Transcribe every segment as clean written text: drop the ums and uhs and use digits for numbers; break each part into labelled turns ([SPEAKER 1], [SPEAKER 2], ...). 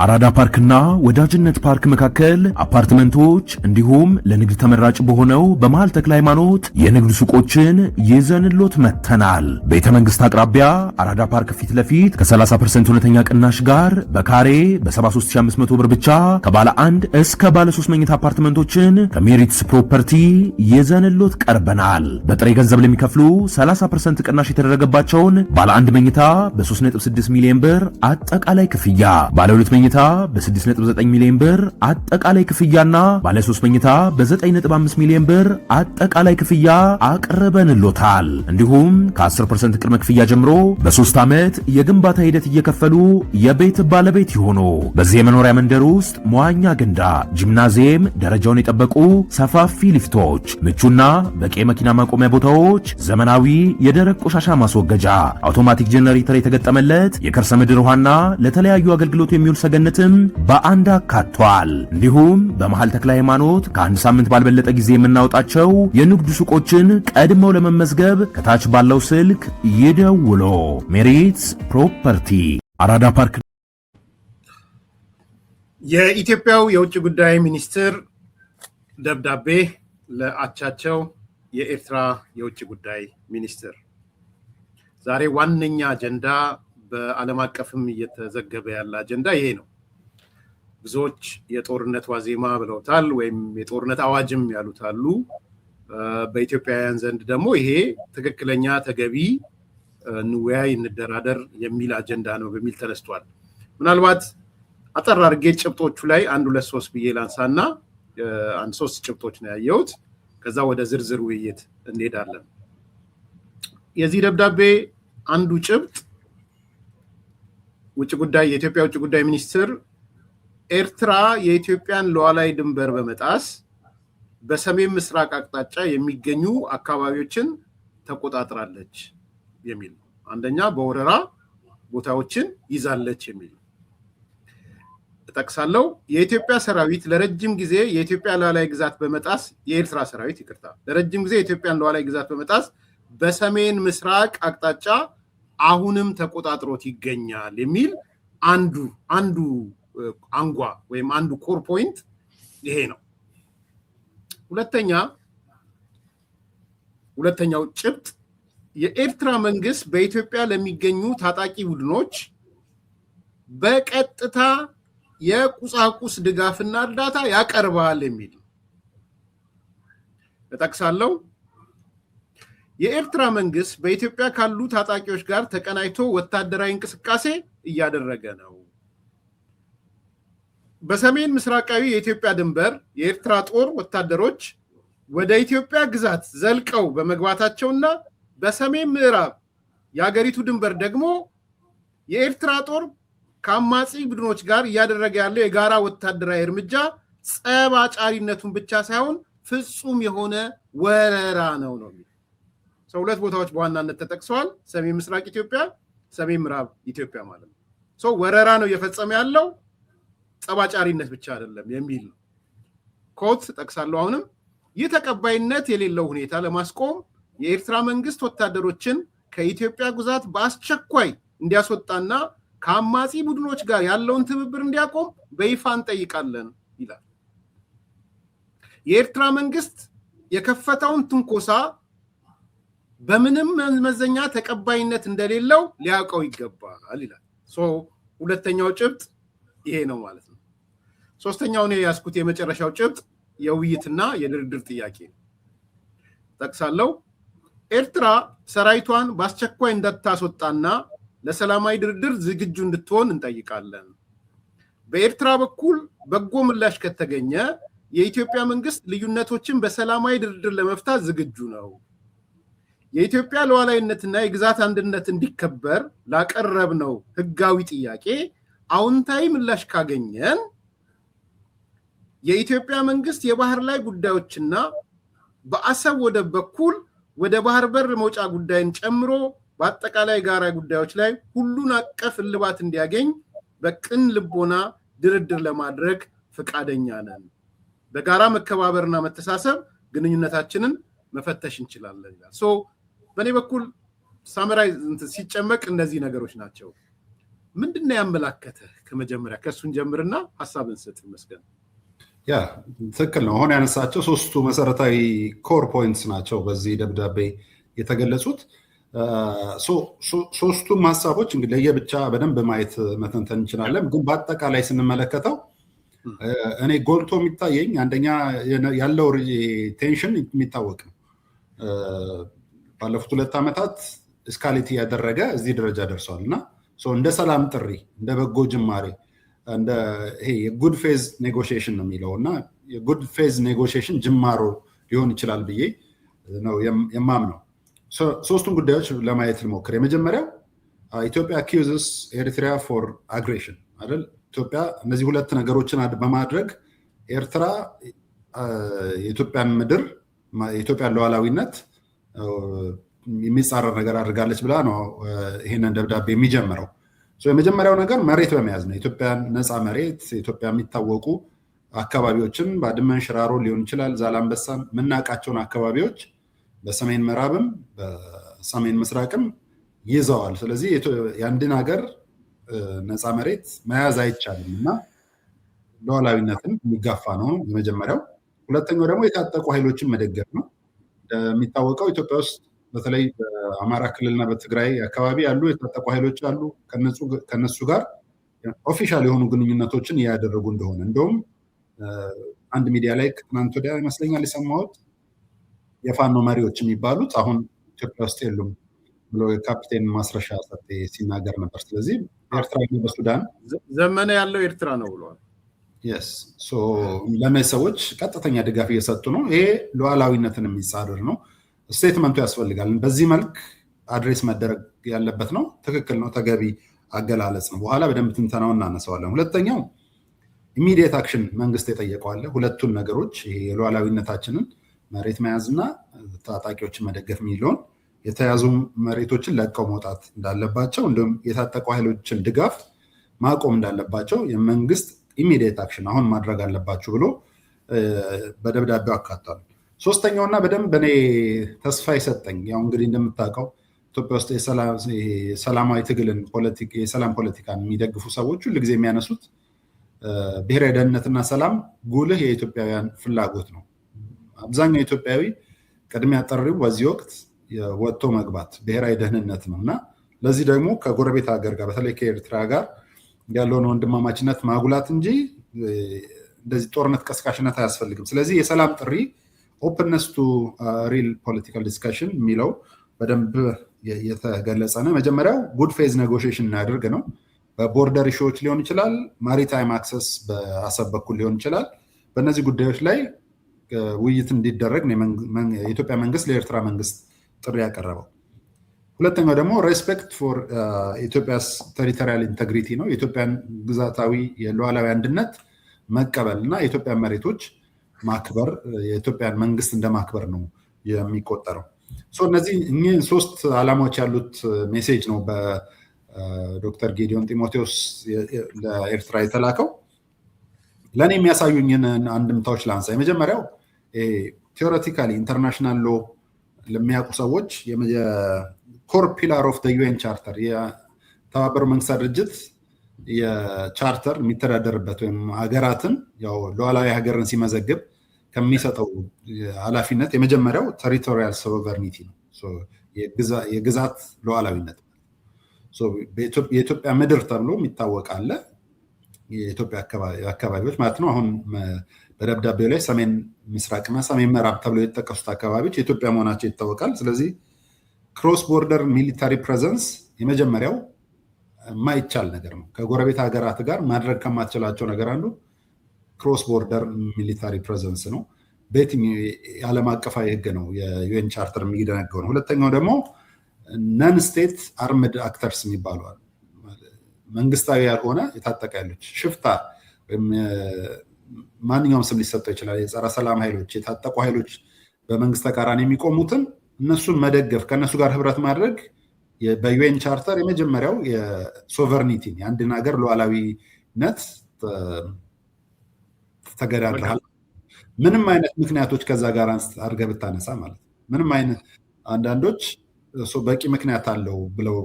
[SPEAKER 1] አራዳ ፓርክና ወዳጅነት ፓርክ መካከል አፓርትመንቶች እንዲሁም ለንግድ ተመራጭ በሆነው በመሃል ተክለ ሃይማኖት የንግድ ሱቆችን ይዘንሎት መተናል። ቤተ መንግስት አቅራቢያ አራዳ ፓርክ ፊት ለፊት ከ30% እውነተኛ ቅናሽ ጋር በካሬ በ73500 ብር ብቻ ከባለ 1 እስከ ባለ 3 መኝታ አፓርትመንቶችን ከሜሪትስ ፕሮፐርቲ ይዘንሎት ቀርበናል። በጥሬ ገንዘብ ለሚከፍሉ 30% ቅናሽ የተደረገባቸውን ባለ 1 መኝታ በ3.6 ሚሊዮን ብር አጠቃላይ ክፍያ፣ ባለ 2 መኝታ በ6.9 ሚሊዮን ብር አጠቃላይ ክፍያና ባለ 3 መኝታ በ9.5 ሚሊዮን ብር አጠቃላይ ክፍያ አቅርበንሎታል። እንዲሁም ከ10% ቅድመ ክፍያ ጀምሮ በ3 ዓመት የግንባታ ሂደት እየከፈሉ የቤት ባለቤት ይሆኑ። በዚህ የመኖሪያ መንደር ውስጥ መዋኛ ገንዳ፣ ጂምናዚየም፣ ደረጃውን የጠበቁ ሰፋፊ ሊፍቶች፣ ምቹና በቂ መኪና ማቆሚያ ቦታዎች፣ ዘመናዊ የደረቅ ቆሻሻ ማስወገጃ፣ አውቶማቲክ ጄነሬተር የተገጠመለት የከርሰ ምድር ውሃና ለተለያዩ አገልግሎት የሚውል ሰገነትም በአንድ አካቷል። እንዲሁም በመሃል ተክለ ሃይማኖት ከአንድ ሳምንት ባልበለጠ ጊዜ የምናወጣቸው የንግድ ሱቆችን ቀድመው ለመመዝገብ ከታች ባለው ስልክ ይደውሎ። ሜሪትስ ፕሮፐርቲ አራዳ ፓርክ።
[SPEAKER 2] የኢትዮጵያው የውጭ ጉዳይ ሚኒስትር ደብዳቤ ለአቻቸው የኤርትራ የውጭ ጉዳይ ሚኒስትር። ዛሬ ዋነኛ አጀንዳ በዓለም አቀፍም እየተዘገበ ያለ አጀንዳ ይሄ ነው። ብዙዎች የጦርነት ዋዜማ ብለውታል፣ ወይም የጦርነት አዋጅም ያሉት አሉ። በኢትዮጵያውያን ዘንድ ደግሞ ይሄ ትክክለኛ ተገቢ እንወያይ እንደራደር የሚል አጀንዳ ነው በሚል ተነስቷል። ምናልባት አጠር አድርጌ ጭብጦቹ ላይ 1 2 3 ብዬ ላንሳና 3 ጭብጦች ነው ያየሁት። ከዛ ወደ ዝርዝር ውይይት እንሄዳለን። የዚህ ደብዳቤ አንዱ ጭብጥ የኢትዮጵያ ውጭ ጉዳይ ሚኒስትር ኤርትራ የኢትዮጵያን ሉዓላዊ ድንበር በመጣስ በሰሜን ምስራቅ አቅጣጫ የሚገኙ አካባቢዎችን ተቆጣጥራለች የሚል ነው። አንደኛ በወረራ ቦታዎችን ይዛለች የሚል ነው። እጠቅሳለሁ። የኢትዮጵያ ሰራዊት ለረጅም ጊዜ የኢትዮጵያ ሉዓላዊ ግዛት በመጣስ የኤርትራ ሰራዊት ለረጅም ጊዜ የኢትዮጵያን ሉዓላዊ ግዛት በመጣስ በሰሜን ምስራቅ አቅጣጫ አሁንም ተቆጣጥሮት ይገኛል የሚል አንዱ አንጓ ወይም አንዱ ኮር ፖይንት ይሄ ነው። ሁለተኛው ጭብጥ የኤርትራ መንግስት በኢትዮጵያ ለሚገኙ ታጣቂ ቡድኖች በቀጥታ የቁሳቁስ ድጋፍና እርዳታ ያቀርባል የሚል እጠቅሳለሁ። የኤርትራ መንግስት በኢትዮጵያ ካሉ ታጣቂዎች ጋር ተቀናጅቶ ወታደራዊ እንቅስቃሴ እያደረገ ነው። በሰሜን ምስራቃዊ የኢትዮጵያ ድንበር የኤርትራ ጦር ወታደሮች ወደ ኢትዮጵያ ግዛት ዘልቀው በመግባታቸውና በሰሜን ምዕራብ የሀገሪቱ ድንበር ደግሞ የኤርትራ ጦር ከአማጺ ቡድኖች ጋር እያደረገ ያለው የጋራ ወታደራዊ እርምጃ ጸብ አጫሪነቱን ብቻ ሳይሆን ፍጹም የሆነ ወረራ ነው ነው። ሁለት ቦታዎች በዋናነት ተጠቅሰዋል። ሰሜን ምስራቅ ኢትዮጵያ፣ ሰሜን ምዕራብ ኢትዮጵያ ማለት ነው። ወረራ ነው እየፈጸመ ያለው፣ ጸባጫሪነት ብቻ አይደለም የሚል ነው። ኮት ጠቅሳለሁ። አሁንም ይህ ተቀባይነት የሌለው ሁኔታ ለማስቆም የኤርትራ መንግስት ወታደሮችን ከኢትዮጵያ ግዛት በአስቸኳይ እንዲያስወጣና ከአማጺ ቡድኖች ጋር ያለውን ትብብር እንዲያቆም በይፋ እንጠይቃለን ይላል። የኤርትራ መንግስት የከፈተውን ትንኮሳ በምንም መመዘኛ ተቀባይነት እንደሌለው ሊያውቀው ይገባል ይላል። ሁለተኛው ጭብጥ ይሄ ነው ማለት ነው። ሶስተኛው ነው ያስኩት የመጨረሻው ጭብጥ የውይይትና የድርድር ጥያቄ ጠቅሳለሁ። ኤርትራ ሰራዊቷን በአስቸኳይ እንዳታስወጣና ለሰላማዊ ድርድር ዝግጁ እንድትሆን እንጠይቃለን። በኤርትራ በኩል በጎ ምላሽ ከተገኘ የኢትዮጵያ መንግስት ልዩነቶችን በሰላማዊ ድርድር ለመፍታት ዝግጁ ነው። የኢትዮጵያ ሉዓላዊነትና የግዛት አንድነት እንዲከበር ላቀረብነው ህጋዊ ጥያቄ አዎንታዊ ምላሽ ካገኘን የኢትዮጵያ መንግስት የባህር ላይ ጉዳዮችና በአሰብ ወደብ በኩል ወደ ባህር በር መውጫ ጉዳይን ጨምሮ በአጠቃላይ ጋራ ጉዳዮች ላይ ሁሉን አቀፍ እልባት እንዲያገኝ በቅን ልቦና ድርድር ለማድረግ ፈቃደኛ ነን። በጋራ መከባበርና መተሳሰብ ግንኙነታችንን መፈተሽ እንችላለን ይላል። በኔ በኩል ሳመራይዝ ሲጨመቅ እነዚህ ነገሮች ናቸው። ምንድነው ያመላከተ? ከመጀመሪያ ከሱን ጀምርና ሐሳብን ሰጥ ይመስገን።
[SPEAKER 3] ያ ትክክል ነው። አሁን ያነሳቸው ሶስቱ መሰረታዊ ኮር ፖይንትስ ናቸው በዚህ ደብዳቤ የተገለጹት። ሶስቱም ሀሳቦች እንግዲህ ለየብቻ በደንብ ማየት መተንተን እንችላለን። ግን በአጠቃላይ ስንመለከተው እኔ ጎልቶ የሚታየኝ አንደኛ ያለው ቴንሽን የሚታወቅ ነው። ባለፉት 2 ዓመታት እስካሌት ያደረገ እዚህ ደረጃ ደርሷል እና እንደ ሰላም ጥሪ እንደ በጎ ጅማሬ እንደ ይሄ የጉድ ፌዝ ኔጎሽዬሽን ነው የሚለው እና የጉድ ፌዝ ኔጎሽዬሽን ጅማሮ ሊሆን ይችላል ብዬ ነው የማምነው። ሶስቱን ጉዳዮች ለማየት ልሞክር። የመጀመሪያው ኢትዮጵያ አኪውዝስ ኤሪትሪያ ፎር አግሬሽን አይደል? ኢትዮጵያ እነዚህ 2 ነገሮችን በማድረግ ኤርትራ የኢትዮጵያን ምድር የኢትዮጵያን ሉዓላዊነት የሚጻረር ነገር አድርጋለች ብላ ነው ይሄንን ደብዳቤ የሚጀምረው። የመጀመሪያው ነገር መሬት በመያዝ ነው። ኢትዮጵያን ነፃ መሬት፣ ኢትዮጵያ የሚታወቁ አካባቢዎችን ባድመን፣ ሽራሮ ሊሆን ይችላል፣ ዛላምበሳን የምናውቃቸውን አካባቢዎች በሰሜን ምዕራብም በሰሜን ምስራቅም ይዘዋል። ስለዚህ የአንድን ሀገር ነፃ መሬት መያዝ አይቻልም እና ሉዓላዊነትን የሚጋፋ ነው የመጀመሪያው። ሁለተኛው ደግሞ የታጠቁ ኃይሎችን መደገፍ ነው። እንደሚታወቀው ኢትዮጵያ ውስጥ በተለይ በአማራ ክልልና በትግራይ አካባቢ ያሉ የታጠቁ ኃይሎች አሉ። ከነሱ ጋር ኦፊሻል የሆኑ ግንኙነቶችን እያደረጉ እንደሆነ እንደውም አንድ ሚዲያ ላይ ትናንት ወዲያ ይመስለኛል የሰማሁት የፋኖ መሪዎች የሚባሉት አሁን ኢትዮጵያ ውስጥ የሉም ብሎ የካፕቴን ማስረሻ ሰጤ ሲናገር ነበር። ስለዚህ ኤርትራ በሱዳን
[SPEAKER 2] ዘመነ ያለው ኤርትራ ነው ብለዋል።
[SPEAKER 3] ለእነዚህ ሰዎች ቀጥተኛ ድጋፍ እየሰጡ ነው። ይሄ ሉዓላዊነትን የሚጻረር ነው። ስቴትመንቱ ያስፈልጋል። በዚህ መልክ አድሬስ መደረግ ያለበት ነው። ትክክል ነው። ተገቢ አገላለጽ ነው። በኋላ በደንብ ትንተናውን እናነሳዋለን። ሁለተኛው ኢሚዲየት አክሽን መንግስት የጠየቀዋለ ሁለቱን ነገሮች ይሄ የሉዓላዊነታችንን መሬት መያዝና ታጣቂዎችን መደገፍ የሚለውን የተያዙ መሬቶችን ለቀው መውጣት እንዳለባቸው እንዲሁም የታጠቁ ኃይሎችን ድጋፍ ማቆም እንዳለባቸው የመንግስት ኢሚዲየት አክሽን አሁን ማድረግ አለባችሁ ብሎ በደብዳቤው አካቷል። ሶስተኛውና በደንብ እኔ ተስፋ ይሰጠኝ ያው እንግዲህ እንደምታውቀው ኢትዮጵያ ውስጥ የሰላማዊ ትግልን የሰላም ፖለቲካን የሚደግፉ ሰዎች ሁልጊዜ የሚያነሱት ብሔራዊ ደህንነትና ሰላም ጉልህ የኢትዮጵያውያን ፍላጎት ነው። አብዛኛው ኢትዮጵያዊ ቅድሚያ ጥሪው በዚህ ወቅት ወጥቶ መግባት ብሔራዊ ደህንነት ነው እና ለዚህ ደግሞ ከጎረቤት ሀገር ጋር በተለይ ከኤርትራ ጋር ያለውን ወንድማማችነት ማጉላት እንጂ እንደዚህ ጦርነት ቀስቃሽነት አያስፈልግም። ስለዚህ የሰላም ጥሪ ኦፕንነስ ቱ ሪል ፖለቲካል ዲስካሽን የሚለው በደንብ የተገለጸ ነው። መጀመሪያው ጉድ ፌዝ ኔጎሽዬሽን እናድርግ ነው። በቦርደር ኢሹዎች ሊሆን ይችላል፣ ማሪታይም አክሰስ በአሰብ በኩል ሊሆን ይችላል። በእነዚህ ጉዳዮች ላይ ውይይት እንዲደረግ የኢትዮጵያ መንግስት ለኤርትራ መንግስት ጥሪ ያቀረበው። ሁለተኛው ደግሞ ሬስፔክት ፎር ኢትዮጵያስ ቴሪቶሪያል ኢንቴግሪቲ ነው። የኢትዮጵያን ግዛታዊ የሉዓላዊ አንድነት መቀበል እና የኢትዮጵያን መሬቶች ማክበር የኢትዮጵያን መንግስት እንደማክበር ነው የሚቆጠረው። እነዚህ እኚህ 3 ዓላማዎች ያሉት ሜሴጅ ነው በዶክተር ጌዲዮን ጢሞቴዎስ ለኤርትራ የተላከው። ለእኔ የሚያሳዩኝን አንድምታዎች ላንሳ። የመጀመሪያው ቴዎሬቲካሊ ኢንተርናሽናል ሎ ለሚያውቁ ሰዎች ኮር ፒላር ኦፍ ዩኤን ቻርተር የተባበሩ መንግስታት ድርጅት የቻርተር የሚተዳደርበት ወይም ሀገራትን ያው ሉዓላዊ ሀገርን ሲመዘግብ ከሚሰጠው ኃላፊነት የመጀመሪያው ቴሪቶሪያል ሶቨርኒቲ ነው። የግዛት ሉዓላዊነት የኢትዮጵያ ምድር ተብሎ የሚታወቅ አለ። የኢትዮጵያ አካባቢዎች ማለት ነው። አሁን በደብዳቤው ላይ ሰሜን ምስራቅና ሰሜን ምዕራብ ተብሎ የተጠቀሱት አካባቢዎች የኢትዮጵያ መሆናቸው ይታወቃል። ስለዚህ ክሮስ ቦርደር ሚሊታሪ ፕሬዘንስ የመጀመሪያው የማይቻል ነገር ነው። ከጎረቤት ሀገራት ጋር ማድረግ ከማትችላቸው ነገር አንዱ ክሮስ ቦርደር ሚሊታሪ ፕሬዘንስ ነው። በየትኛው የዓለም አቀፋዊ ሕግ ነው የዩኤን ቻርተር የሚደነገው ነው። ሁለተኛው ደግሞ ነን ስቴት አርምድ አክተርስ የሚባሉ መንግስታዊ ያልሆነ የታጠቀ ኃይሎች ሽፍታ ወይም ማንኛውም ስም ሊሰጠው ይችላል። የጸረ ሰላም ኃይሎች፣ የታጠቁ ኃይሎች በመንግስት ተቃራኒ የሚቆሙትን እነሱን መደገፍ ከእነሱ ጋር ህብረት ማድረግ በዩኤን ቻርተር የመጀመሪያው የሶቨርኒቲን የአንድን ሀገር ሉዓላዊነት ተገዳድረሃል። ምንም አይነት ምክንያቶች ከዛ ጋር አድርገህ ብታነሳ ማለት ነው። ምንም አይነት አንዳንዶች በቂ ምክንያት አለው ብለው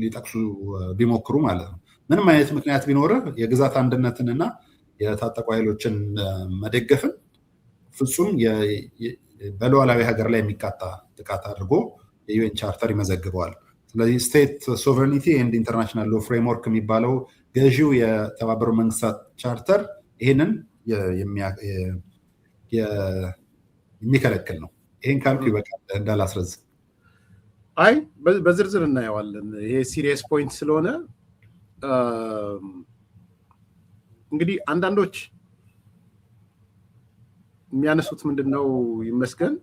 [SPEAKER 3] ሊጠቅሱ ቢሞክሩ ማለት ነው። ምንም አይነት ምክንያት ቢኖርህ የግዛት አንድነትንና የታጠቁ ኃይሎችን መደገፍን ፍጹም በሉዓላዊ ሀገር ላይ የሚቃጣ ጥቃት አድርጎ የዩኤን ቻርተር ይመዘግበዋል። ስለዚህ ስቴት ሶቨሬኒቲ ኤንድ ኢንተርናሽናል ሎ ፍሬምወርክ የሚባለው ገዢው የተባበሩ መንግስታት ቻርተር ይህንን የሚከለክል ነው። ይህን ካልኩ ይበቃል እንዳላስረዝም።
[SPEAKER 2] አይ በዝርዝር እናየዋለን። ይሄ ሲሪየስ ፖይንት ስለሆነ እንግዲህ አንዳንዶች የሚያነሱት ምንድነው ይመስገን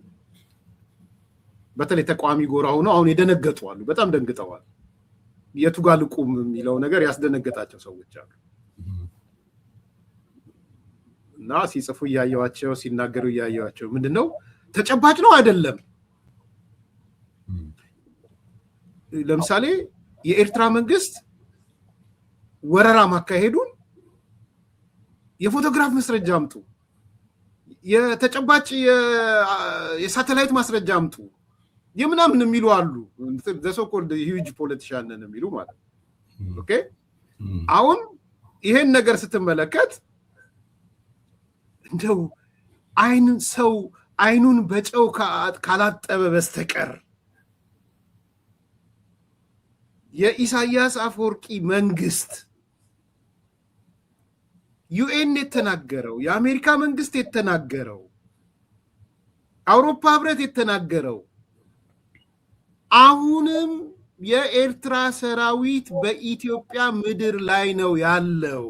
[SPEAKER 2] በተለይ ተቃዋሚ ጎራ ሆኖ አሁን የደነገጡ አሉ። በጣም ደንግጠዋል። የቱ ጋር ልቁም የሚለው ነገር ያስደነገጣቸው ሰዎች አሉ እና ሲጽፉ እያየዋቸው ሲናገሩ እያየዋቸው ምንድነው ተጨባጭ ነው አይደለም። ለምሳሌ የኤርትራ መንግስት ወረራ ማካሄዱን የፎቶግራፍ ማስረጃ አምጡ፣ የተጨባጭ የሳተላይት ማስረጃ አምጡ የምናምን የሚሉ አሉ። ዘሶኮልድ ሂውጅ ፖለቲሻን ነን የሚሉ ማለት ነው። ኦኬ አሁን ይሄን ነገር ስትመለከት እንደው ሰው አይኑን በጨው ካላጠበ በስተቀር የኢሳያስ አፈወርቂ መንግስት ዩኤን የተናገረው የአሜሪካ መንግስት የተናገረው አውሮፓ ህብረት የተናገረው አሁንም የኤርትራ ሰራዊት በኢትዮጵያ ምድር ላይ ነው ያለው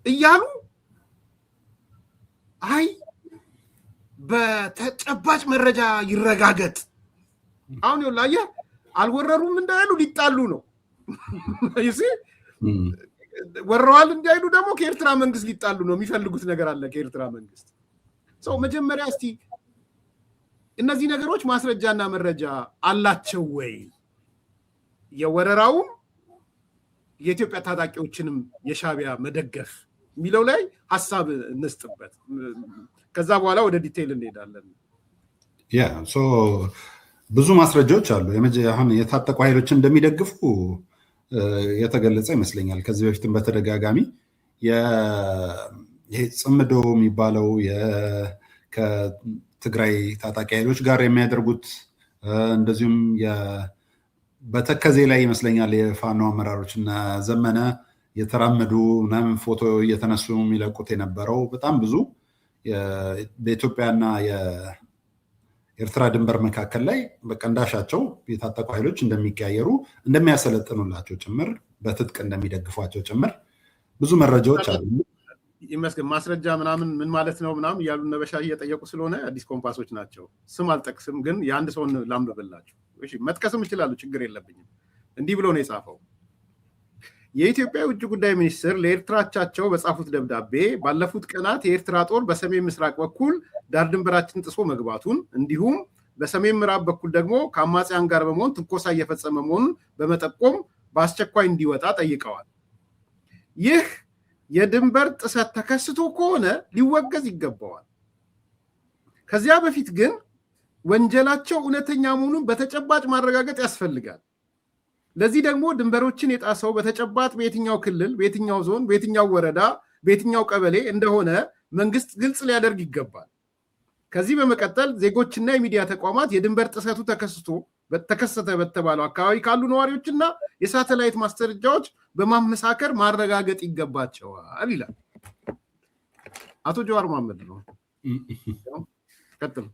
[SPEAKER 2] እያሉ አይ በተጨባጭ መረጃ ይረጋገጥ። አሁን ይላየ አልወረሩም እንዳይሉ ሊጣሉ ነው። ይሲ ወረዋል እንዳይሉ ደግሞ ከኤርትራ መንግስት ሊጣሉ ነው። የሚፈልጉት ነገር አለ ከኤርትራ መንግስት። ሰው መጀመሪያ እስቲ እነዚህ ነገሮች ማስረጃና መረጃ አላቸው ወይ? የወረራውም የኢትዮጵያ ታጣቂዎችንም የሻዕቢያ መደገፍ የሚለው ላይ ሐሳብ እንስጥበት። ከዛ በኋላ ወደ ዲቴይል እንሄዳለን።
[SPEAKER 3] ብዙ ማስረጃዎች አሉ። አሁን የታጠቁ ኃይሎችን እንደሚደግፉ የተገለጸ ይመስለኛል። ከዚህ በፊትም በተደጋጋሚ ይሄ ጽምዶ የሚባለው ከትግራይ ታጣቂ ኃይሎች ጋር የሚያደርጉት እንደዚሁም በተከዜ ላይ ይመስለኛል የፋኖ አመራሮች እና ዘመነ የተራመዱ ምናምን ፎቶ እየተነሱ የሚለቁት የነበረው በጣም ብዙ በኢትዮጵያና የኤርትራ ድንበር መካከል ላይ በቀንዳሻቸው የታጠቁ ኃይሎች እንደሚቀያየሩ እንደሚያሰለጥኑላቸው ጭምር በትጥቅ እንደሚደግፏቸው ጭምር ብዙ መረጃዎች አሉ።
[SPEAKER 2] ይመስገን ማስረጃ ምናምን ምን ማለት ነው ምናምን እያሉ ነበሻ እየጠየቁ ስለሆነ አዲስ ኮምፓሶች ናቸው። ስም አልጠቅስም፣ ግን የአንድ ሰውን ላንብብላችሁ። እሺ መጥቀስም ይችላሉ፣ ችግር የለብኝም። እንዲህ ብሎ ነው የጻፈው። የኢትዮጵያ የውጭ ጉዳይ ሚኒስትር ለኤርትራ አቻቸው በጻፉት ደብዳቤ ባለፉት ቀናት የኤርትራ ጦር በሰሜን ምስራቅ በኩል ዳር ድንበራችን ጥሶ መግባቱን እንዲሁም በሰሜን ምዕራብ በኩል ደግሞ ከአማጽያን ጋር በመሆን ትንኮሳ እየፈጸመ መሆኑን በመጠቆም በአስቸኳይ እንዲወጣ ጠይቀዋል። ይህ የድንበር ጥሰት ተከስቶ ከሆነ ሊወገዝ ይገባዋል። ከዚያ በፊት ግን ወንጀላቸው እውነተኛ መሆኑን በተጨባጭ ማረጋገጥ ያስፈልጋል። ለዚህ ደግሞ ድንበሮችን የጣሰው በተጨባጭ በየትኛው ክልል፣ በየትኛው ዞን፣ በየትኛው ወረዳ፣ በየትኛው ቀበሌ እንደሆነ መንግስት ግልጽ ሊያደርግ ይገባል። ከዚህ በመቀጠል ዜጎችና የሚዲያ ተቋማት የድንበር ጥሰቱ ተከሰተ በተባለው አካባቢ ካሉ ነዋሪዎችና የሳተላይት ማስረጃዎች በማመሳከር ማረጋገጥ ይገባቸዋል ይላል አቶ ጀዋር መሐመድ ነው። ቀጥል።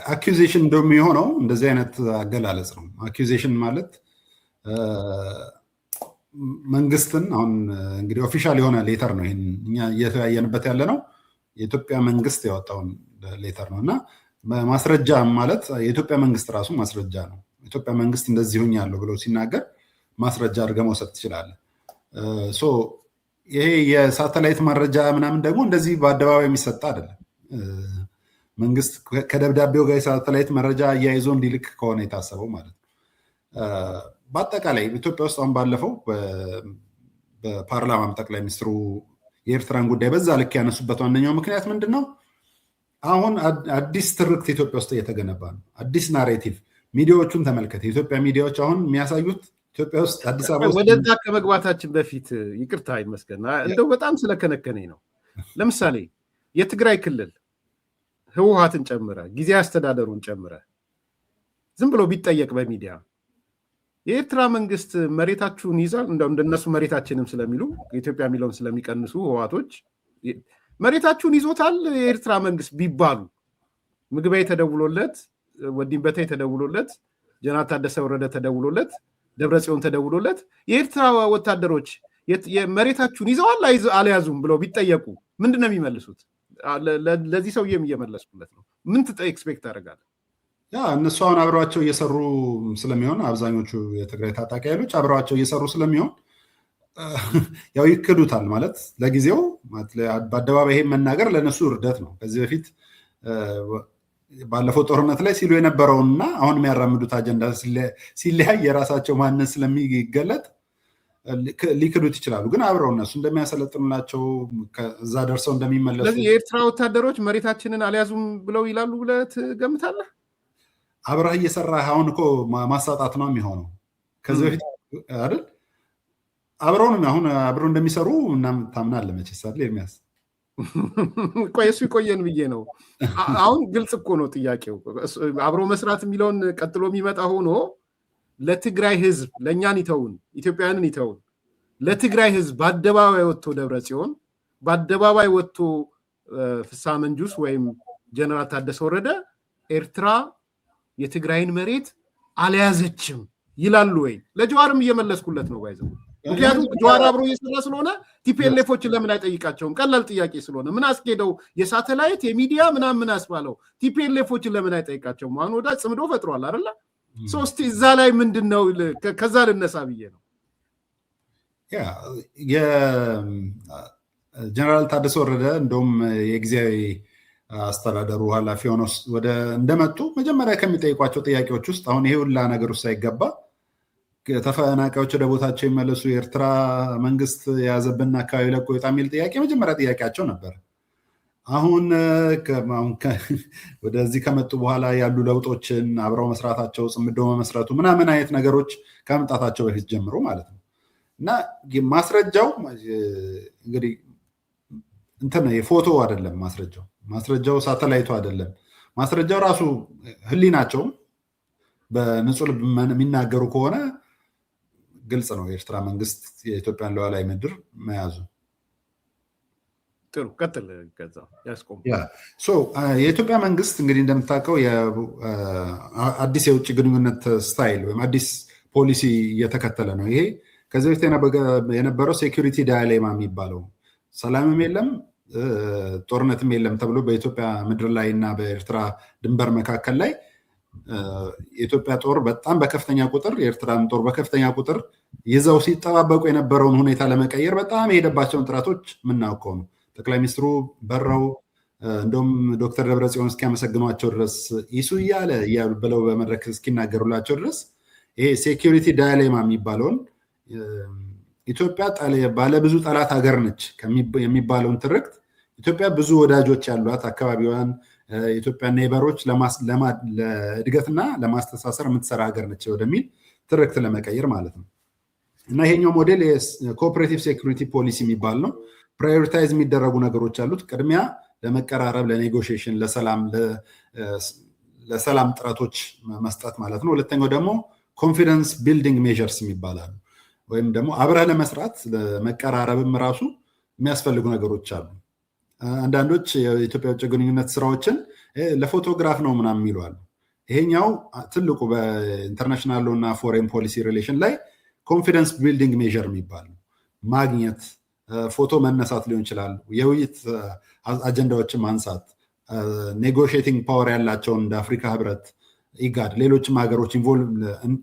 [SPEAKER 3] አኪዜሽን እንደሚሆነው እንደዚህ አይነት አገላለጽ ነው። አኪዜሽን ማለት መንግስትን አሁን እንግዲህ ኦፊሻል የሆነ ሌተር ነው። ይሄን እኛ እየተወያየንበት ያለ ነው የኢትዮጵያ መንግስት ያወጣውን ሌተር ነው እና ማስረጃ ማለት የኢትዮጵያ መንግስት ራሱ ማስረጃ ነው። ኢትዮጵያ መንግስት እንደዚህ ሆኛለሁ ብሎ ሲናገር ማስረጃ አድርገህ መውሰድ ትችላለህ። ይሄ የሳተላይት መረጃ ምናምን ደግሞ እንደዚህ በአደባባይ የሚሰጥ አይደለም። መንግስት ከደብዳቤው ጋር የሳተላይት መረጃ እያይዞ እንዲልክ ከሆነ የታሰበው ማለት ነው። በአጠቃላይ ኢትዮጵያ ውስጥ አሁን ባለፈው በፓርላማም ጠቅላይ ሚኒስትሩ የኤርትራን ጉዳይ በዛ ልክ ያነሱበት ዋነኛው ምክንያት ምንድን ነው? አሁን አዲስ ትርክት ኢትዮጵያ ውስጥ እየተገነባ ነው። አዲስ ናሬቲቭ ሚዲያዎቹን ተመልከት። የኢትዮጵያ ሚዲያዎች አሁን የሚያሳዩት ኢትዮጵያ ውስጥ አዲስ አበባ ውስጥ
[SPEAKER 2] ወደዛ ከመግባታችን በፊት ይቅርታ ይመስገን እንደው በጣም ስለከነከነኝ ነው። ለምሳሌ የትግራይ ክልል ህወሓትን ጨምረ ጊዜያዊ አስተዳደሩን ጨምረ ዝም ብሎ ቢጠየቅ በሚዲያ የኤርትራ መንግስት መሬታችሁን ይዛል እንደው እንደነሱ መሬታችንም ስለሚሉ የኢትዮጵያ የሚለውን ስለሚቀንሱ ህወሓቶች መሬታችሁን ይዞታል የኤርትራ መንግስት ቢባሉ ምግበይ ተደውሎለት ወዲም በታይ ተደውሎለት ጀነራል ታደሰ ወረደ ተደውሎለት ደብረጽዮን ተደውሎለት የኤርትራ ወታደሮች መሬታችሁን ይዘዋል አልያዙም ብለው ቢጠየቁ ምንድነው የሚመልሱት? ለዚህ ሰውዬም እየመለስኩለት ነው። ምን ኤክስፔክት አደርጋለሁ?
[SPEAKER 3] እነሱ አሁን አብረዋቸው እየሰሩ ስለሚሆን አብዛኞቹ የትግራይ ታጣቂ ኃይሎች አብረዋቸው እየሰሩ ስለሚሆን ያው ይክዱታል ማለት ለጊዜው በአደባባይ ይሄን መናገር ለነሱ እርደት ነው። ከዚህ በፊት ባለፈው ጦርነት ላይ ሲሉ የነበረውንና አሁን የሚያራምዱት አጀንዳ ሲለያይ የራሳቸው ማንነት ስለሚገለጥ ሊክዱት ይችላሉ። ግን አብረው እነሱ እንደሚያሰለጥኑላቸው ከዛ ደርሰው እንደሚመለሱ።
[SPEAKER 2] ስለዚህ የኤርትራ ወታደሮች መሬታችንን አልያዙም ብለው ይላሉ ብለህ ትገምታለህ?
[SPEAKER 3] አብረህ እየሰራህ አሁን እኮ ማሳጣት ነው የሚሆነው። ከዚህ በፊት አይደል አብረውንም አሁን አብረው እንደሚሰሩ ታምናለህ መቼስ አይደል ኤርሚያስ?
[SPEAKER 2] ቆይ እሱ ይቆየን ብዬ ነው። አሁን ግልጽ እኮ ነው ጥያቄው። አብሮ መስራት የሚለውን ቀጥሎ የሚመጣ ሆኖ ለትግራይ ህዝብ ለእኛን ይተውን ኢትዮጵያውያንን ይተውን ለትግራይ ህዝብ በአደባባይ ወጥቶ ደብረጽዮን በአደባባይ ወጥቶ ፍስሐ መንጁስ ወይም ጀነራል ታደሰ ወረደ ኤርትራ የትግራይን መሬት አልያዘችም ይላሉ ወይ? ለጀዋርም እየመለስኩለት ነው ባይዘው። ምክንያቱም ጀዋር አብሮ እየሰራ ስለሆነ ቲፒኤልኤፎችን ለምን አይጠይቃቸውም? ቀላል ጥያቄ ስለሆነ ምን አስኬደው የሳተላይት የሚዲያ ምናምን አስባለው ቲፒኤልኤፎችን ለምን አይጠይቃቸውም? አሁን ወዳ ጽምዶ ፈጥሯል አይደለ? ሶስት እዛ ላይ ምንድነው ከዛ ልነሳ ብዬ ነው።
[SPEAKER 3] የጀነራል ታደሰ ወረደ እንደውም የጊዜያዊ አስተዳደሩ ኃላፊ ሆነው እንደመጡ መጀመሪያ ከሚጠይቋቸው ጥያቄዎች ውስጥ አሁን ይሄ ሁላ ነገር ውስጥ ሳይገባ ተፈናቃዮች ወደ ቦታቸው ይመለሱ፣ የኤርትራ መንግስት የያዘብን አካባቢ ለቆ ይውጣ የሚል ጥያቄ መጀመሪያ ጥያቄያቸው ነበር። አሁን ወደዚህ ከመጡ በኋላ ያሉ ለውጦችን አብረው መስራታቸው፣ ጽምዶ መመስረቱ ምናምን አይነት ነገሮች ከመምጣታቸው በፊት ጀምሮ ማለት ነው። እና ማስረጃው እንግዲህ እንትን የፎቶ አይደለም ማስረጃው ሳተላይቱ አይደለም ማስረጃው ራሱ ህሊናቸው በንጹህ ልብ የሚናገሩ ከሆነ ግልጽ ነው የኤርትራ መንግስት የኢትዮጵያን ሉዓላዊ ምድር መያዙ።
[SPEAKER 2] ጥሩ ቀጥል። ከዛ ያስቆም
[SPEAKER 3] የኢትዮጵያ መንግስት እንግዲህ እንደምታውቀው አዲስ የውጭ ግንኙነት ስታይል ወይም አዲስ ፖሊሲ እየተከተለ ነው። ይሄ ከዚህ በፊት የነበረው ሴኩሪቲ ዳይሌማ የሚባለው ሰላምም የለም ጦርነትም የለም ተብሎ በኢትዮጵያ ምድር ላይ እና በኤርትራ ድንበር መካከል ላይ የኢትዮጵያ ጦር በጣም በከፍተኛ ቁጥር የኤርትራን ጦር በከፍተኛ ቁጥር ይዘው ሲጠባበቁ የነበረውን ሁኔታ ለመቀየር በጣም የሄደባቸውን ጥረቶች የምናውቀው ነው። ጠቅላይ ሚኒስትሩ በረው እንደውም ዶክተር ደብረጽዮን እስኪያመሰግኗቸው ድረስ ይሱ እያሉ ብለው በመድረክ እስኪናገሩላቸው ድረስ ይሄ ሴኪሪቲ ዳይሌማ የሚባለውን ኢትዮጵያ ባለብዙ ጠላት ሀገር ነች የሚባለውን ትርክት ኢትዮጵያ ብዙ ወዳጆች ያሏት አካባቢዋን ኢትዮጵያ ኔበሮች ለእድገትና ለማስተሳሰር የምትሰራ ሀገር ነች ወደሚል ትርክት ለመቀየር ማለት ነው። እና ይሄኛው ሞዴል የኮኦፐሬቲቭ ሴኩሪቲ ፖሊሲ የሚባል ነው። ፕራዮሪታይዝ የሚደረጉ ነገሮች አሉት። ቅድሚያ ለመቀራረብ፣ ለኔጎሽዬሽን፣ ለሰላም ጥረቶች መስጠት ማለት ነው። ሁለተኛው ደግሞ ኮንፊደንስ ቢልዲንግ ሜዠርስ የሚባላሉ ወይም ደግሞ አብረህ ለመስራት ለመቀራረብም ራሱ የሚያስፈልጉ ነገሮች አሉ። አንዳንዶች የኢትዮጵያ ውጭ ግንኙነት ስራዎችን ለፎቶግራፍ ነው ምናምን የሚለዋሉ። ይሄኛው ትልቁ በኢንተርናሽናል እና ፎሬን ፖሊሲ ሪሌሽን ላይ ኮንፊደንስ ቢልዲንግ ሜዠር የሚባል ማግኘት፣ ፎቶ መነሳት ሊሆን ይችላል፣ የውይይት አጀንዳዎችን ማንሳት፣ ኔጎሽቲንግ ፓወር ያላቸውን እንደ አፍሪካ ህብረት፣ ኢጋድ፣ ሌሎችም ሀገሮች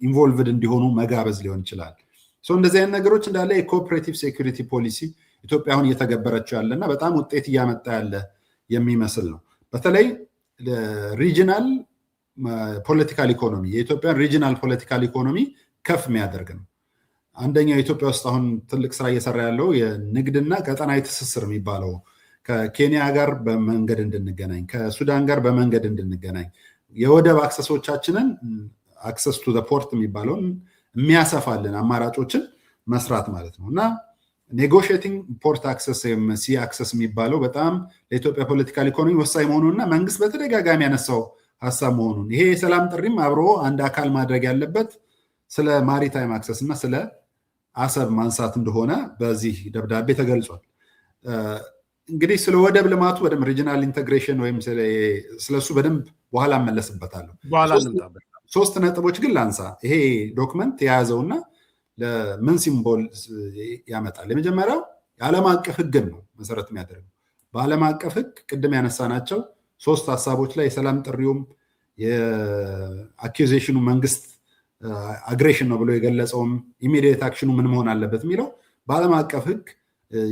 [SPEAKER 3] ኢንቮልቭድ እንዲሆኑ መጋበዝ ሊሆን ይችላል። እንደዚህ አይነት ነገሮች እንዳለ የኮኦፐሬቲቭ ሴኩሪቲ ፖሊሲ ኢትዮጵያ አሁን እየተገበረችው ያለ እና በጣም ውጤት እያመጣ ያለ የሚመስል ነው። በተለይ ሪጂናል ፖለቲካል ኢኮኖሚ የኢትዮጵያን ሪጂናል ፖለቲካል ኢኮኖሚ ከፍ የሚያደርግ ነው። አንደኛው ኢትዮጵያ ውስጥ አሁን ትልቅ ስራ እየሰራ ያለው የንግድና ቀጠናዊ ትስስር የሚባለው ከኬንያ ጋር በመንገድ እንድንገናኝ፣ ከሱዳን ጋር በመንገድ እንድንገናኝ፣ የወደብ አክሰሶቻችንን አክሰስ ቱ ፖርት የሚባለውን የሚያሰፋልን አማራጮችን መስራት ማለት ነው። እና ኔጎሽቲንግ ፖርት አክሰስ ወይም ሲ አክሰስ የሚባለው በጣም ለኢትዮጵያ ፖለቲካል ኢኮኖሚ ወሳኝ መሆኑንና መንግስት በተደጋጋሚ ያነሳው ሀሳብ መሆኑን ይሄ የሰላም ጥሪም አብሮ አንድ አካል ማድረግ ያለበት ስለ ማሪታይም አክሰስ እና ስለ አሰብ ማንሳት እንደሆነ በዚህ ደብዳቤ ተገልጿል። እንግዲህ ስለ ወደብ ልማቱ በደንብ ሪጂናል ኢንቴግሬሽን ወይም ስለሱ በደንብ በኋላ እመለስበታለሁ። ሶስት ነጥቦች ግን ላንሳ። ይሄ ዶክመንት የያዘውና ለምን ሲምቦል ያመጣል? የመጀመሪያው የዓለም አቀፍ ህግን ነው መሰረት የሚያደርገው። በዓለም አቀፍ ህግ ቅድም ያነሳናቸው ሶስት ሀሳቦች ላይ የሰላም ጥሪውም የአኪዜሽኑ መንግስት አግሬሽን ነው ብሎ የገለጸውም ኢሚዲየት አክሽኑ ምን መሆን አለበት የሚለው በዓለም አቀፍ ህግ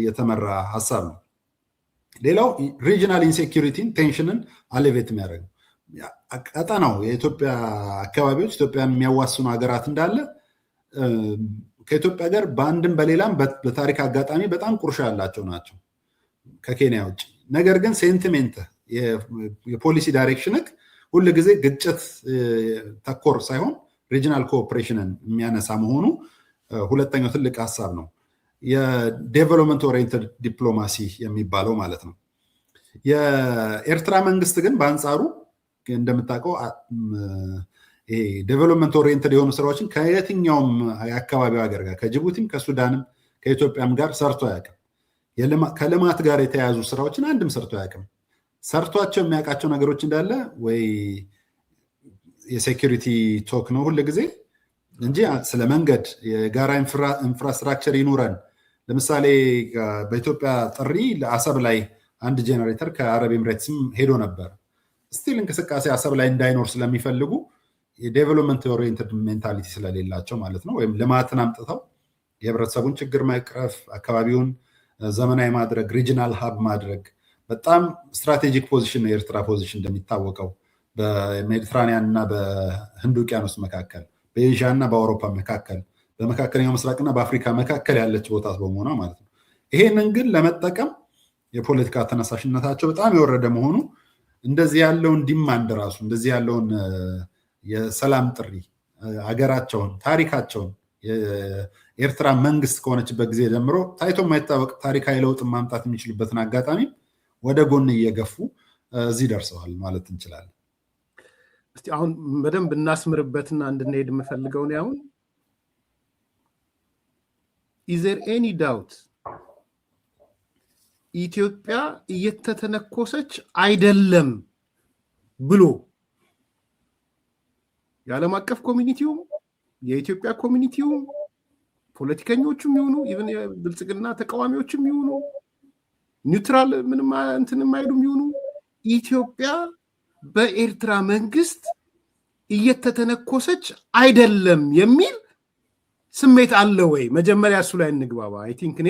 [SPEAKER 3] የተመራ ሀሳብ ነው። ሌላው ሪጂናል ኢንሴኪሪቲን ቴንሽንን አሌቬት የሚያደርግ ቀጠናው የኢትዮጵያ አካባቢዎች ኢትዮጵያን የሚያዋስኑ ሀገራት እንዳለ ከኢትዮጵያ ጋር በአንድም በሌላም በታሪክ አጋጣሚ በጣም ቁርሾ ያላቸው ናቸው ከኬንያ ውጭ። ነገር ግን ሴንቲሜንት የፖሊሲ ዳይሬክሽንክ ሁል ጊዜ ግጭት ተኮር ሳይሆን ሪጂናል ኮኦፕሬሽንን የሚያነሳ መሆኑ ሁለተኛው ትልቅ ሀሳብ ነው። የዴቨሎፕመንት ኦሪየንትድ ዲፕሎማሲ የሚባለው ማለት ነው። የኤርትራ መንግስት ግን በአንጻሩ እንደምታውቀው ዴቨሎፕመንት ኦሪየንትድ የሆኑ ስራዎችን ከየትኛውም የአካባቢው ሀገር ጋር ከጅቡቲም ከሱዳንም ከኢትዮጵያም ጋር ሰርቶ አያውቅም። ከልማት ጋር የተያያዙ ስራዎችን አንድም ሰርቶ አያውቅም። ሰርቷቸው የሚያውቃቸው ነገሮች እንዳለ ወይ የሴኪሪቲ ቶክ ነው ሁል ጊዜ እንጂ ስለ መንገድ የጋራ ኢንፍራስትራክቸር ይኑረን። ለምሳሌ በኢትዮጵያ ጥሪ ለአሰብ ላይ አንድ ጄኔሬተር ከአረብ ኤምሬትስም ሄዶ ነበር። ስቲል እንቅስቃሴ አሰብ ላይ እንዳይኖር ስለሚፈልጉ የዴቨሎፕመንት ኦሪየንትድ ሜንታሊቲ ስለሌላቸው ማለት ነው። ወይም ልማትን አምጥተው የህብረተሰቡን ችግር መቅረፍ፣ አካባቢውን ዘመናዊ ማድረግ፣ ሪጂናል ሀብ ማድረግ በጣም ስትራቴጂክ ፖዚሽን ነው የኤርትራ ፖዚሽን እንደሚታወቀው በሜዲትራኒያን እና በህንድ ውቅያኖስ መካከል፣ በኤዥያ እና በአውሮፓ መካከል፣ በመካከለኛው ምስራቅና በአፍሪካ መካከል ያለች ቦታ በመሆኗ ማለት ነው። ይሄንን ግን ለመጠቀም የፖለቲካ ተነሳሽነታቸው በጣም የወረደ መሆኑ እንደዚህ ያለውን ዲማንድ ራሱ እንደዚህ ያለውን የሰላም ጥሪ አገራቸውን ታሪካቸውን የኤርትራ መንግስት ከሆነችበት ጊዜ ጀምሮ ታይቶ የማይታወቅ ታሪካዊ ለውጥ ማምጣት የሚችሉበትን አጋጣሚ ወደ ጎን እየገፉ እዚህ ደርሰዋል ማለት እንችላለን።
[SPEAKER 2] እስቲ አሁን በደንብ እናስምርበትና እንድንሄድ የምፈልገው ነው። አሁን is there any doubt ኢትዮጵያ እየተተነኮሰች አይደለም ብሎ የዓለም አቀፍ ኮሚኒቲው የኢትዮጵያ ኮሚኒቲው ፖለቲከኞቹም ይሁኑ ኢቭን የብልጽግና ተቃዋሚዎችም ይሁኑ ኒውትራል ምንም እንትን የማይሉም ይሁኑ ኢትዮጵያ በኤርትራ መንግስት እየተተነኮሰች አይደለም የሚል ስሜት አለ ወይ? መጀመሪያ እሱ ላይ እንግባባ። አይ ቲንክ እኔ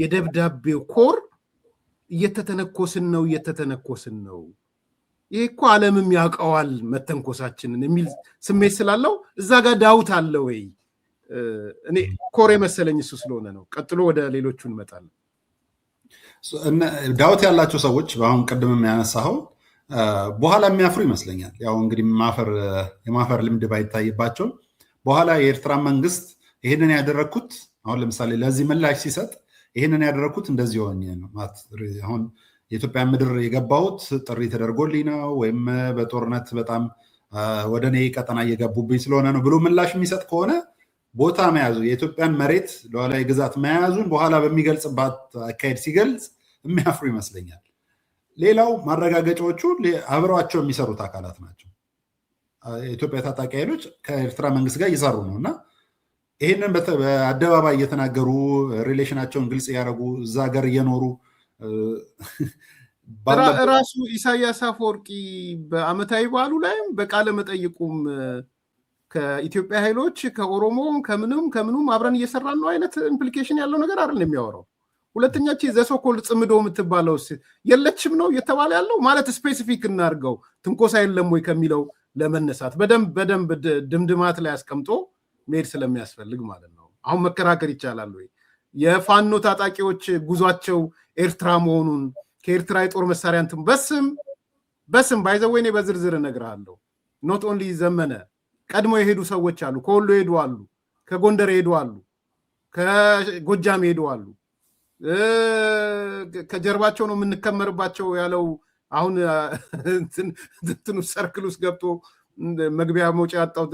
[SPEAKER 2] የደብዳቤው ኮር እየተተነኮስን ነው ይሄ እኮ ዓለምም ያውቀዋል መተንኮሳችንን የሚል ስሜት ስላለው እዛ ጋር ዳውት አለ ወይ? እኔ ኮር መሰለኝ እሱ ስለሆነ ነው። ቀጥሎ ወደ ሌሎቹ እንመጣለን።
[SPEAKER 3] ዳውት ያላቸው ሰዎች አሁን ቅድም የሚያነሳው በኋላ የሚያፍሩ ይመስለኛል። ያው እንግዲህ የማፈር ልምድ ባይታይባቸው በኋላ የኤርትራ መንግስት ይሄንን ያደረኩት አሁን ለምሳሌ ለዚህ ምላሽ ሲሰጥ ይሄንን ያደረኩት እንደዚህ ሆኜ ነው ማለት አሁን የኢትዮጵያ ምድር የገባሁት ጥሪ ተደርጎልኝ ነው ወይም በጦርነት በጣም ወደ እኔ ቀጠና እየገቡብኝ ስለሆነ ነው ብሎ ምላሽ የሚሰጥ ከሆነ ቦታ መያዙ የኢትዮጵያን መሬት ሉዓላዊ ግዛት መያዙን በኋላ በሚገልጽባት አካሄድ ሲገልጽ የሚያፍሩ ይመስለኛል። ሌላው ማረጋገጫዎቹ አብረዋቸው የሚሰሩት አካላት ናቸው። የኢትዮጵያ ታጣቂ ኃይሎች ከኤርትራ መንግስት ጋር እየሰሩ ነው እና ይህንን በአደባባይ እየተናገሩ ሪሌሽናቸውን ግልጽ እያደረጉ እዛ ሀገር እየኖሩ
[SPEAKER 2] ራሱ ኢሳያስ አፈወርቂ በአመታዊ በዓሉ ላይም በቃለ መጠይቁም ከኢትዮጵያ ኃይሎች ከኦሮሞም ከምኑም አብረን እየሰራን ነው አይነት ኢምፕሊኬሽን ያለው ነገር አይደል የሚያወራው። ሁለተኛች ዘሶኮል ጽምዶ የምትባለው የለችም ነው እየተባለ ያለው ማለት ስፔሲፊክ እናርገው ትንኮሳ የለም ወይ ከሚለው ለመነሳት በደንብ ድምድማት ላይ አስቀምጦ መሄድ ስለሚያስፈልግ ማለት ነው። አሁን መከራከር ይቻላል ወይ የፋኖ ታጣቂዎች ጉዟቸው ኤርትራ መሆኑን ከኤርትራ የጦር መሳሪያ እንትን በስም ባይዘው እኔ በዝርዝር እነግርሃለሁ። ኖት ኦንሊ ዘመነ ቀድሞ የሄዱ ሰዎች አሉ። ከወሎ ሄዱ አሉ፣ ከጎንደር ሄዱ አሉ፣ ከጎጃም ሄዱ አሉ። ከጀርባቸው ነው የምንከመርባቸው ያለው አሁን እንትኑ ሰርክል ውስጥ ገብቶ መግቢያ መውጫ ያጣው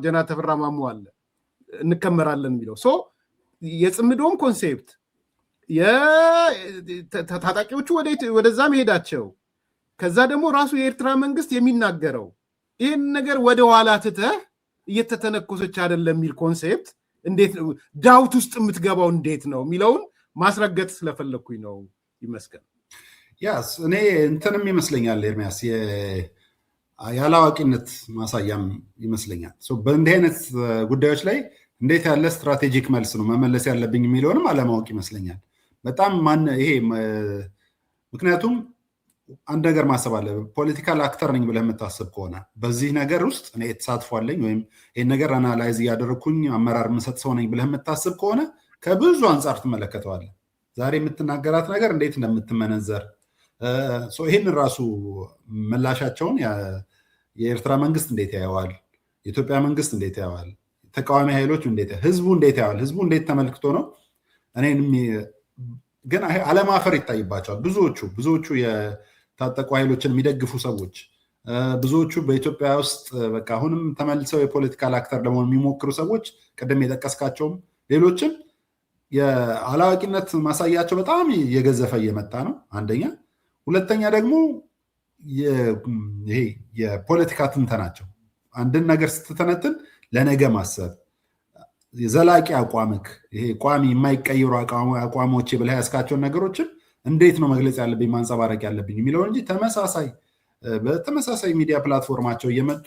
[SPEAKER 2] ጀና ተፈራ ማሞ አለ እንከመራለን የሚለው የጽምዶም ኮንሴፕት ታጣቂዎቹ ወደዛ መሄዳቸው ከዛ ደግሞ ራሱ የኤርትራ መንግስት የሚናገረው ይህን ነገር ወደ ኋላ ትተህ እየተተነኮሰች አይደለም የሚል ኮንሴፕት እንዴት ዳውት ውስጥ የምትገባው እንዴት ነው የሚለውን ማስረገጥ ስለፈለኩኝ ነው። ይመስገን።
[SPEAKER 3] ያስ እኔ እንትንም ይመስለኛል ኤርሚያስ ያላዋቂነት ማሳያም ይመስለኛል። በእንዲህ አይነት ጉዳዮች ላይ እንዴት ያለ ስትራቴጂክ መልስ ነው መመለስ ያለብኝ የሚለውንም አለማወቅ ይመስለኛል። በጣም ይሄ ምክንያቱም አንድ ነገር ማሰብ አለ። ፖለቲካል አክተር ነኝ ብለህ የምታስብ ከሆነ በዚህ ነገር ውስጥ እኔ ተሳትፏለኝ ወይም ይህን ነገር አናላይዝ እያደረግኩኝ አመራር የምሰጥ ሰው ነኝ ብለህ የምታስብ ከሆነ ከብዙ አንጻር ትመለከተዋለህ። ዛሬ የምትናገራት ነገር እንዴት እንደምትመነዘር ይህን ራሱ ምላሻቸውን የኤርትራ መንግስት እንዴት ያየዋል፣ የኢትዮጵያ መንግስት እንዴት ያየዋል፣ ተቃዋሚ ኃይሎች ህዝቡ እንዴት ያየዋል፣ ህዝቡ እንዴት ተመልክቶ ነው እኔንም ግን አለማፈር ይታይባቸዋል። ብዙዎቹ የታጠቁ ኃይሎችን የሚደግፉ ሰዎች ብዙዎቹ በኢትዮጵያ ውስጥ በቃ አሁንም ተመልሰው የፖለቲካል አክተር ለመሆን የሚሞክሩ ሰዎች ቅድም የጠቀስካቸውም ሌሎችም የአላዋቂነት ማሳያቸው በጣም እየገዘፈ እየመጣ ነው። አንደኛ። ሁለተኛ ደግሞ ይሄ የፖለቲካ ትንተናቸው አንድን ነገር ስትተነትን ለነገ ማሰብ የዘላቂ አቋምክ ይሄ ቋሚ የማይቀይሩ አቋሞች ብለህ ያስካቸውን ነገሮችን እንዴት ነው መግለጽ ያለብኝ ማንጸባረቅ ያለብኝ የሚለው እንጂ በተመሳሳይ ሚዲያ ፕላትፎርማቸው እየመጡ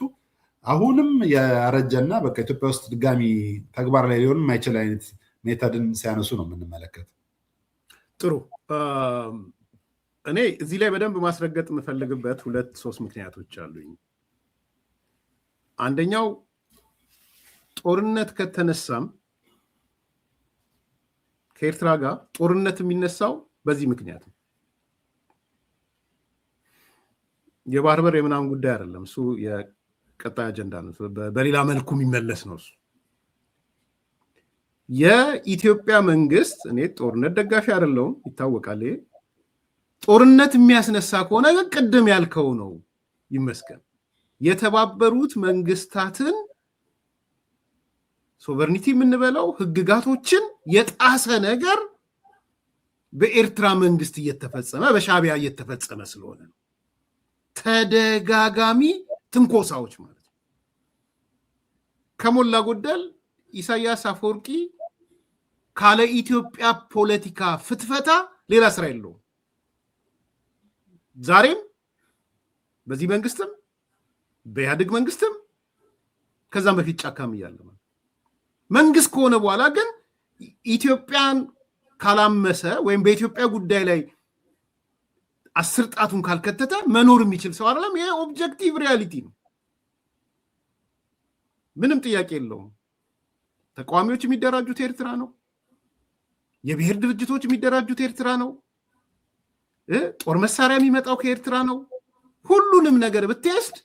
[SPEAKER 3] አሁንም ያረጀና በቃ ኢትዮጵያ ውስጥ ድጋሚ ተግባር ላይ ሊሆን የማይችል አይነት ሜተድን ሲያነሱ ነው የምንመለከት።
[SPEAKER 2] ጥሩ። እኔ እዚህ ላይ በደንብ ማስረገጥ የምፈልግበት 2-3 ምክንያቶች አሉኝ። አንደኛው ጦርነት ከተነሳም ከኤርትራ ጋር ጦርነት የሚነሳው በዚህ ምክንያት ነው። የባህር በር የምናምን ጉዳይ አይደለም። እሱ የቀጣይ አጀንዳ ነው፣ በሌላ መልኩ የሚመለስ ነው። እሱ የኢትዮጵያ መንግስት እኔ ጦርነት ደጋፊ አይደለሁም፣ ይታወቃል። ጦርነት የሚያስነሳ ከሆነ ቅድም ያልከው ነው። ይመስገን የተባበሩት መንግስታትን ሶቨርኒቲ የምንበለው ህግጋቶችን የጣሰ ነገር በኤርትራ መንግስት እየተፈጸመ በሻዕቢያ እየተፈጸመ ስለሆነ ነው። ተደጋጋሚ ትንኮሳዎች ማለት ነው። ከሞላ ጎደል ኢሳያስ አፈወርቂ ካለ ኢትዮጵያ ፖለቲካ ፍትፈታ ሌላ ስራ የለውም። ዛሬም በዚህ መንግስትም በኢህአዴግ መንግስትም ከዛም በፊት ጫካም እያለ መንግስት ከሆነ በኋላ ግን ኢትዮጵያን ካላመሰ ወይም በኢትዮጵያ ጉዳይ ላይ 10 ጣቱን ካልከተተ መኖር የሚችል ሰው አይደለም። ይሄ ኦብጀክቲቭ ሪያሊቲ ነው፣ ምንም ጥያቄ የለውም። ተቃዋሚዎች የሚደራጁት ኤርትራ ነው። የብሔር ድርጅቶች የሚደራጁት ኤርትራ ነው። ጦር መሳሪያ የሚመጣው ከኤርትራ ነው። ሁሉንም ነገር ብትወስድ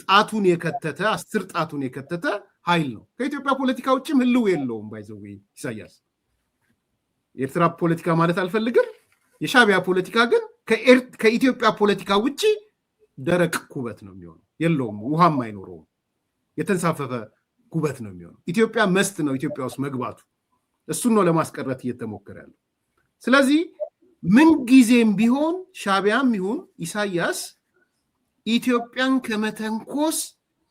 [SPEAKER 2] ጣቱን የከተተ 10 ጣቱን የከተተ ኃይል ነው። ከኢትዮጵያ ፖለቲካ ውጭም ህልው የለውም። ባይዘው ኢሳያስ የኤርትራ ፖለቲካ ማለት አልፈልግም። የሻዕቢያ ፖለቲካ ግን ከኢትዮጵያ ፖለቲካ ውጭ ደረቅ ኩበት ነው የሚሆነው። የለውም፣ ውሃም አይኖረውም። የተንሳፈፈ ኩበት ነው የሚሆነው። ኢትዮጵያ መስት ነው ኢትዮጵያ ውስጥ መግባቱ። እሱን ነው ለማስቀረት እየተሞከረ ያለው። ስለዚህ ምንጊዜም ቢሆን ሻዕቢያም ይሁን ኢሳያስ ኢትዮጵያን ከመተንኮስ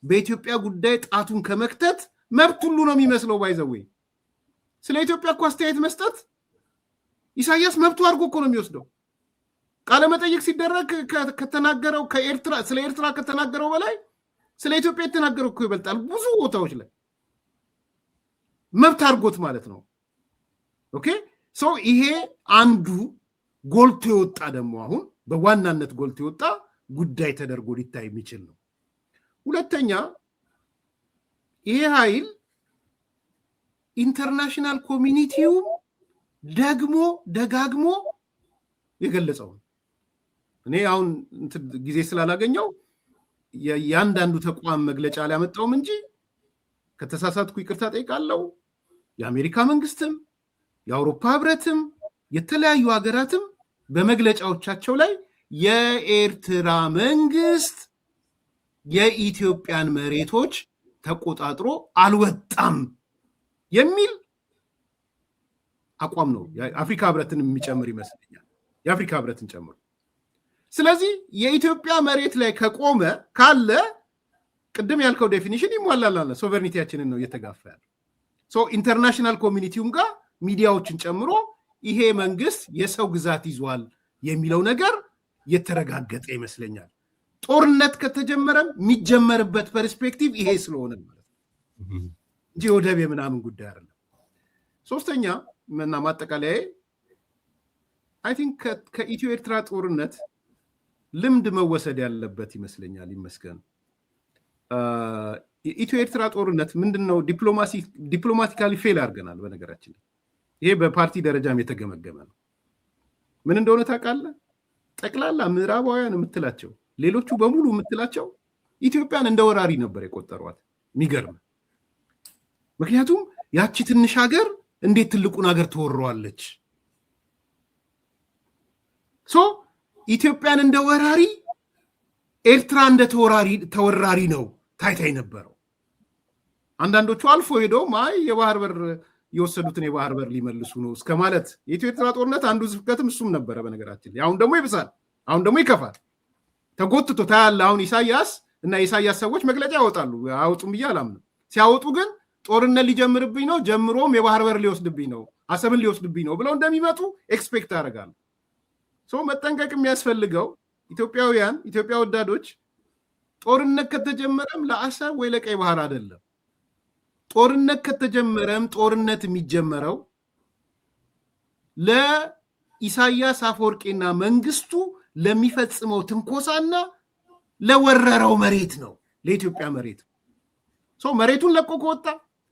[SPEAKER 2] በኢትዮጵያ ጉዳይ ጣቱን ከመክተት መብት ሁሉ ነው የሚመስለው። ባይዘው ስለ ኢትዮጵያ እኮ አስተያየት መስጠት ኢሳያስ መብቱ አድርጎ እኮ ነው የሚወስደው። ቃለ መጠይቅ ሲደረግ ከተናገረው ስለ ኤርትራ ከተናገረው በላይ ስለ ኢትዮጵያ የተናገረው እኮ ይበልጣል። ብዙ ቦታዎች ላይ መብት አድርጎት ማለት ነው። ኦኬ ሶ ይሄ አንዱ ጎልቶ የወጣ ደግሞ አሁን በዋናነት ጎልቶ የወጣ ጉዳይ ተደርጎ ሊታይ የሚችል ነው። ሁለተኛ ይሄ ኃይል ኢንተርናሽናል ኮሚኒቲው ደግሞ ደጋግሞ የገለጸው እኔ አሁን ጊዜ ስላላገኘው የአንዳንዱ ተቋም መግለጫ ሊያመጣውም እንጂ ከተሳሳትኩ ይቅርታ ጠይቃለሁ። የአሜሪካ መንግስትም የአውሮፓ ህብረትም የተለያዩ ሀገራትም በመግለጫዎቻቸው ላይ የኤርትራ መንግስት የኢትዮጵያን መሬቶች ተቆጣጥሮ አልወጣም የሚል አቋም ነው የአፍሪካ ህብረትን የሚጨምር ይመስለኛል፣ የአፍሪካ ህብረትን ጨምሮ። ስለዚህ የኢትዮጵያ መሬት ላይ ከቆመ ካለ ቅድም ያልከው ዴፊኒሽን ይሟላል። ሶቨርኒቲያችንን ነው እየተጋፋ ያለው። ኢንተርናሽናል ኮሚኒቲውም ጋር ሚዲያዎችን ጨምሮ ይሄ መንግስት የሰው ግዛት ይዟል የሚለው ነገር የተረጋገጠ ይመስለኛል። ጦርነት ከተጀመረም የሚጀመርበት ፐርስፔክቲቭ ይሄ ስለሆነ ማለት ነው እንጂ ወደብ የምናምን ጉዳይ አይደለም። ሶስተኛ እና ማጠቃለያ አይ ቲንክ ከኢትዮ ኤርትራ ጦርነት ልምድ መወሰድ ያለበት ይመስለኛል። ይመስገን የኢትዮ ኤርትራ ጦርነት ምንድነው? ዲፕሎማቲካሊ ፌል አድርገናል። በነገራችን ይሄ በፓርቲ ደረጃም የተገመገመ ነው። ምን እንደሆነ ታውቃለህ? ጠቅላላ ምዕራባውያን የምትላቸው ሌሎቹ በሙሉ የምትላቸው ኢትዮጵያን እንደ ወራሪ ነበር የቆጠሯት። የሚገርም ምክንያቱም ያቺ ትንሽ ሀገር እንዴት ትልቁን ሀገር ትወረዋለች? ኢትዮጵያን እንደ ወራሪ፣ ኤርትራ እንደ ተወራሪ ነው ታይታ የነበረው። አንዳንዶቹ አልፎ ሄደውም አይ የባህር በር የወሰዱትን የባህር በር ሊመልሱ ነው እስከ ማለት የኢትዮ ኤርትራ ጦርነት አንዱ ስብከትም እሱም ነበረ። በነገራችን ላይ አሁን ደግሞ ይብሳል፣ አሁን ደግሞ ይከፋል። ተጎትቶ ታያለ። አሁን ኢሳያስ እና የኢሳያስ ሰዎች መግለጫ ያወጣሉ። አያወጡም ብዬ አላምንም። ሲያወጡ ግን ጦርነት ሊጀምርብኝ ነው፣ ጀምሮም የባህር በር ሊወስድብኝ ነው፣ አሰብን ሊወስድብኝ ነው ብለው እንደሚመጡ ኤክስፔክት አደርጋለሁ። መጠንቀቅ የሚያስፈልገው ኢትዮጵያውያን፣ ኢትዮጵያ ወዳዶች፣ ጦርነት ከተጀመረም ለአሰብ ወይ ለቀይ ባህር አይደለም። ጦርነት ከተጀመረም ጦርነት የሚጀመረው ለኢሳያስ አፈወርቂና መንግስቱ ለሚፈጽመው ትንኮሳና ለወረረው መሬት ነው፣ ለኢትዮጵያ መሬት። መሬቱን ለቆ ከወጣ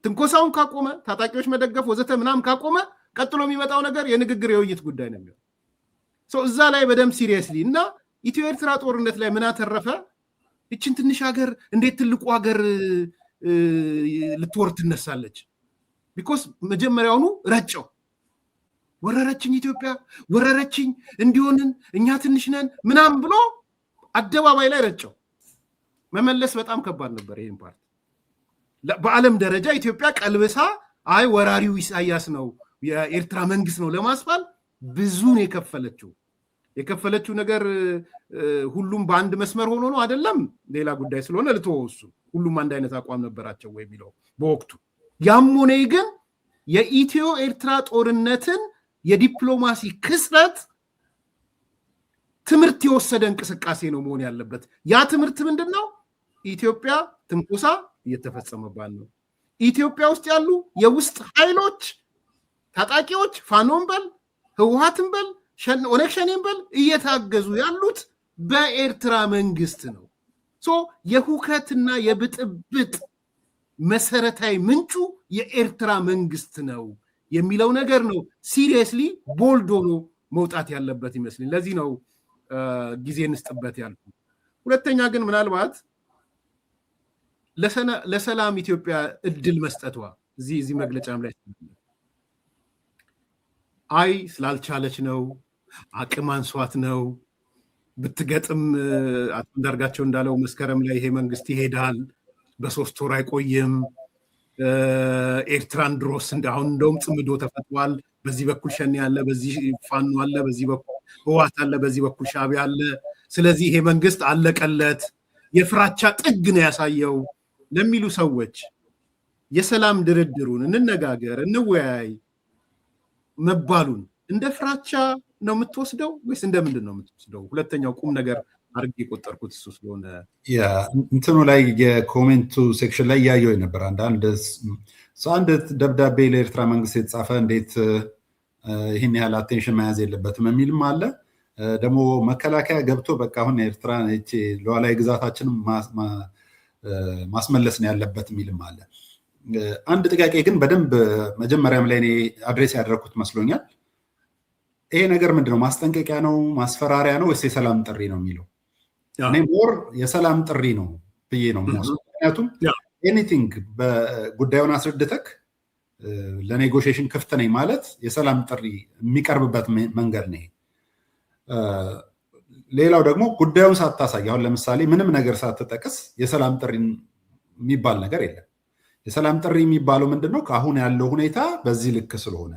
[SPEAKER 2] ትንኮሳውን ካቆመ፣ ታጣቂዎች መደገፍ ወዘተ ምናምን ካቆመ ቀጥሎ የሚመጣው ነገር የንግግር የውይይት ጉዳይ ነው የሚሆነው። እዛ ላይ በደንብ ሲሪየስሊ እና ኢትዮ ኤርትራ ጦርነት ላይ ምን አተረፈ? እችን ትንሽ ሀገር እንዴት ትልቁ ሀገር ልትወር ትነሳለች? ቢኮዝ መጀመሪያውኑ ረጨው። ወረረችኝ፣ ኢትዮጵያ ወረረችኝ፣ እንዲሆንን እኛ ትንሽ ነን ምናምን ብሎ አደባባይ ላይ ረጨው። መመለስ በጣም ከባድ ነበር። ይህን ፓርት በዓለም ደረጃ ኢትዮጵያ ቀልብሳ አይ ወራሪው ኢሳያስ ነው የኤርትራ መንግስት ነው ለማስባል ብዙ ነው የከፈለችው ነገር ሁሉም በአንድ መስመር ሆኖ ነው አይደለም፣ ሌላ ጉዳይ ስለሆነ ልትወው እሱ ሁሉም አንድ አይነት አቋም ነበራቸው ወይ የሚለው በወቅቱ። ያም ሆነ ግን የኢትዮ ኤርትራ ጦርነትን የዲፕሎማሲ ክስረት ትምህርት የወሰደ እንቅስቃሴ ነው መሆን ያለበት። ያ ትምህርት ምንድነው? ኢትዮጵያ ትንኮሳ እየተፈጸመባት ነው። ኢትዮጵያ ውስጥ ያሉ የውስጥ ኃይሎች ታጣቂዎች፣ ፋኖን በል ህወሓትን በል ኦነግ ሸኔን በል እየታገዙ ያሉት በኤርትራ መንግስት ነው። የሁከትና የብጥብጥ መሰረታዊ ምንጩ የኤርትራ መንግስት ነው የሚለው ነገር ነው ሲሪየስሊ ቦልድ ሆኖ መውጣት ያለበት ይመስለኝ። ለዚህ ነው ጊዜ እንስጥበት ያልኩ። ሁለተኛ ግን ምናልባት ለሰላም ኢትዮጵያ እድል መስጠቷ እዚህ መግለጫም ላይ አይ ስላልቻለች ነው፣ አቅም አንሷት ነው፣ ብትገጥም አቶ አንዳርጋቸው እንዳለው መስከረም ላይ ይሄ መንግስት ይሄዳል፣ በ3 ወር አይቆይም፣ ኤርትራን ድሮስ አሁን እንደውም ጽምዶ ተፈጥሯል፣ በዚህ በኩል ሸኔ አለ፣ በዚህ ፋኖ አለ፣ በዚህ በኩል ህወሓት አለ፣ በዚህ በኩል ሻዕቢያ አለ። ስለዚህ ይሄ መንግስት አለቀለት፣ የፍራቻ ጥግ ነው ያሳየው ለሚሉ ሰዎች የሰላም ድርድሩን እንነጋገር፣ እንወያይ መባሉን እንደ ፍራቻ ነው የምትወስደው ወይስ እንደምንድን ነው የምትወስደው? ሁለተኛው ቁም ነገር አድርጌ የቆጠርኩት እሱ ስለሆነ
[SPEAKER 3] እንትኑ ላይ የኮሜንቱ ሴክሽን ላይ እያየው ነበር። አንድ ደብዳቤ ለኤርትራ መንግስት የተጻፈ እንዴት ይህን ያህል አቴንሽን መያዝ የለበትም የሚልም አለ። ደግሞ መከላከያ ገብቶ በቃ አሁን ኤርትራ ሉዓላዊ ግዛታችንን ማስመለስ ነው ያለበት የሚልም አለ። አንድ ጥያቄ ግን በደንብ መጀመሪያም ላይ እኔ አድሬስ ያደረኩት መስሎኛል። ይሄ ነገር ምንድነው? ማስጠንቀቂያ ነው? ማስፈራሪያ ነው? ወይስ የሰላም ጥሪ ነው የሚለው? እኔ ሞር የሰላም ጥሪ ነው ብዬ ነው የምወስደው። ምክንያቱም ኤኒቲንግ በጉዳዩን አስረድተክ ለኔጎሽዬሽን ክፍት ነኝ ማለት የሰላም ጥሪ የሚቀርብበት መንገድ ነው። ሌላው ደግሞ ጉዳዩን ሳታሳይ አሁን ለምሳሌ ምንም ነገር ሳትጠቅስ የሰላም ጥሪ የሚባል ነገር የለም። የሰላም ጥሪ የሚባለው ምንድነው? ከአሁን ያለው ሁኔታ በዚህ ልክ ስለሆነ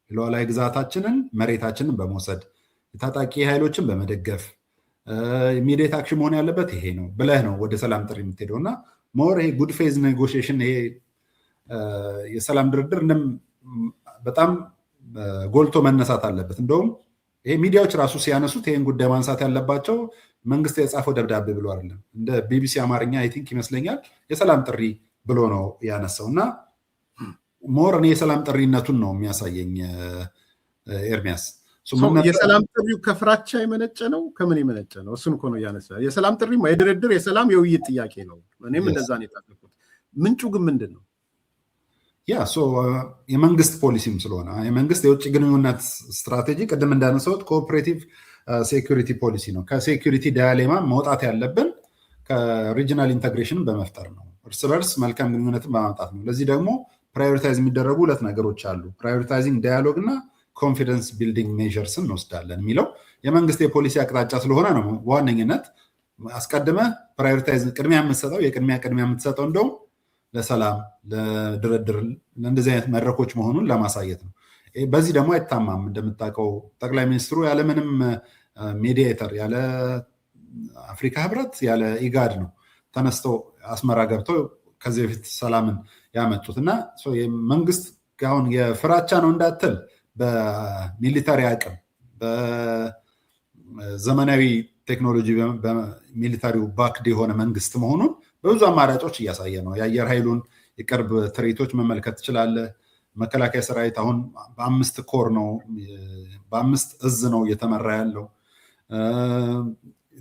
[SPEAKER 3] ሉዓላዊ ግዛታችንን መሬታችንን በመውሰድ የታጣቂ ኃይሎችን በመደገፍ ኢሚዲየት አክሽን መሆን ያለበት ይሄ ነው ብለህ ነው ወደ ሰላም ጥሪ የምትሄደው እና ሞር ይሄ ጉድ ፌዝ ኔጎሽዬሽን ይሄ የሰላም ድርድር በጣም ጎልቶ መነሳት አለበት። እንደውም ይሄ ሚዲያዎች ራሱ ሲያነሱት ይሄን ጉዳይ ማንሳት ያለባቸው መንግስት የጻፈው ደብዳቤ ብሎ አይደለም። እንደ ቢቢሲ አማርኛ አይ ቲንክ ይመስለኛል የሰላም ጥሪ ብሎ ነው ያነሳው እና ሞር እኔ የሰላም ጥሪነቱን ነው የሚያሳየኝ። ኤርሚያስ
[SPEAKER 2] የሰላም ጥሪው ከፍራቻ የመነጨ ነው ከምን የመነጨ ነው? እሱን እኮ ነው ያነሳ። የሰላም ጥሪ የድርድር የሰላም የውይይት ጥያቄ ነው። እኔም እንደዛ ነው የታዘብኩት። ምንጩ ግን ምንድን ነው?
[SPEAKER 3] የመንግስት ፖሊሲም ስለሆነ የመንግስት የውጭ ግንኙነት ስትራቴጂ ቅድም እንዳነሳሁት ኮኦፕሬቲቭ ሴኩሪቲ ፖሊሲ ነው። ከሴኩሪቲ ዳያሌማ መውጣት ያለብን ከሪጂናል ኢንተግሬሽንን በመፍጠር ነው። እርስ በርስ መልካም ግንኙነትን በማምጣት ነው። ለዚህ ደግሞ ፕራዮሪታይዝ የሚደረጉ ሁለት ነገሮች አሉ። ፕራዮሪታይዚንግ ዳያሎግ እና ኮንፊደንስ ቢልዲንግ ሜዥርስን እንወስዳለን የሚለው የመንግስት የፖሊሲ አቅጣጫ ስለሆነ ነው። በዋነኝነት አስቀድመ ፕራዮሪታይዝ ቅድሚያ የምትሰጠው እንደውም ለሰላም፣ ለድርድር፣ ለእንደዚህ አይነት መድረኮች መሆኑን ለማሳየት ነው። በዚህ ደግሞ አይታማም። እንደምታውቀው ጠቅላይ ሚኒስትሩ ያለምንም ሜዲዬተር ያለ አፍሪካ ህብረት ያለ ኢጋድ ነው ተነስተው አስመራ ገብተው ከዚህ በፊት ሰላምን ያመጡት እና መንግስት አሁን የፍራቻ ነው እንዳትል በሚሊታሪ አቅም በዘመናዊ ቴክኖሎጂ በሚሊታሪው ባክድ የሆነ መንግስት መሆኑን በብዙ አማራጮች እያሳየ ነው። የአየር ኃይሉን የቅርብ ትርኢቶች መመልከት ትችላለህ። መከላከያ ሰራዊት አሁን በ5 ኮር ነው በ5 እዝ ነው እየተመራ ያለው።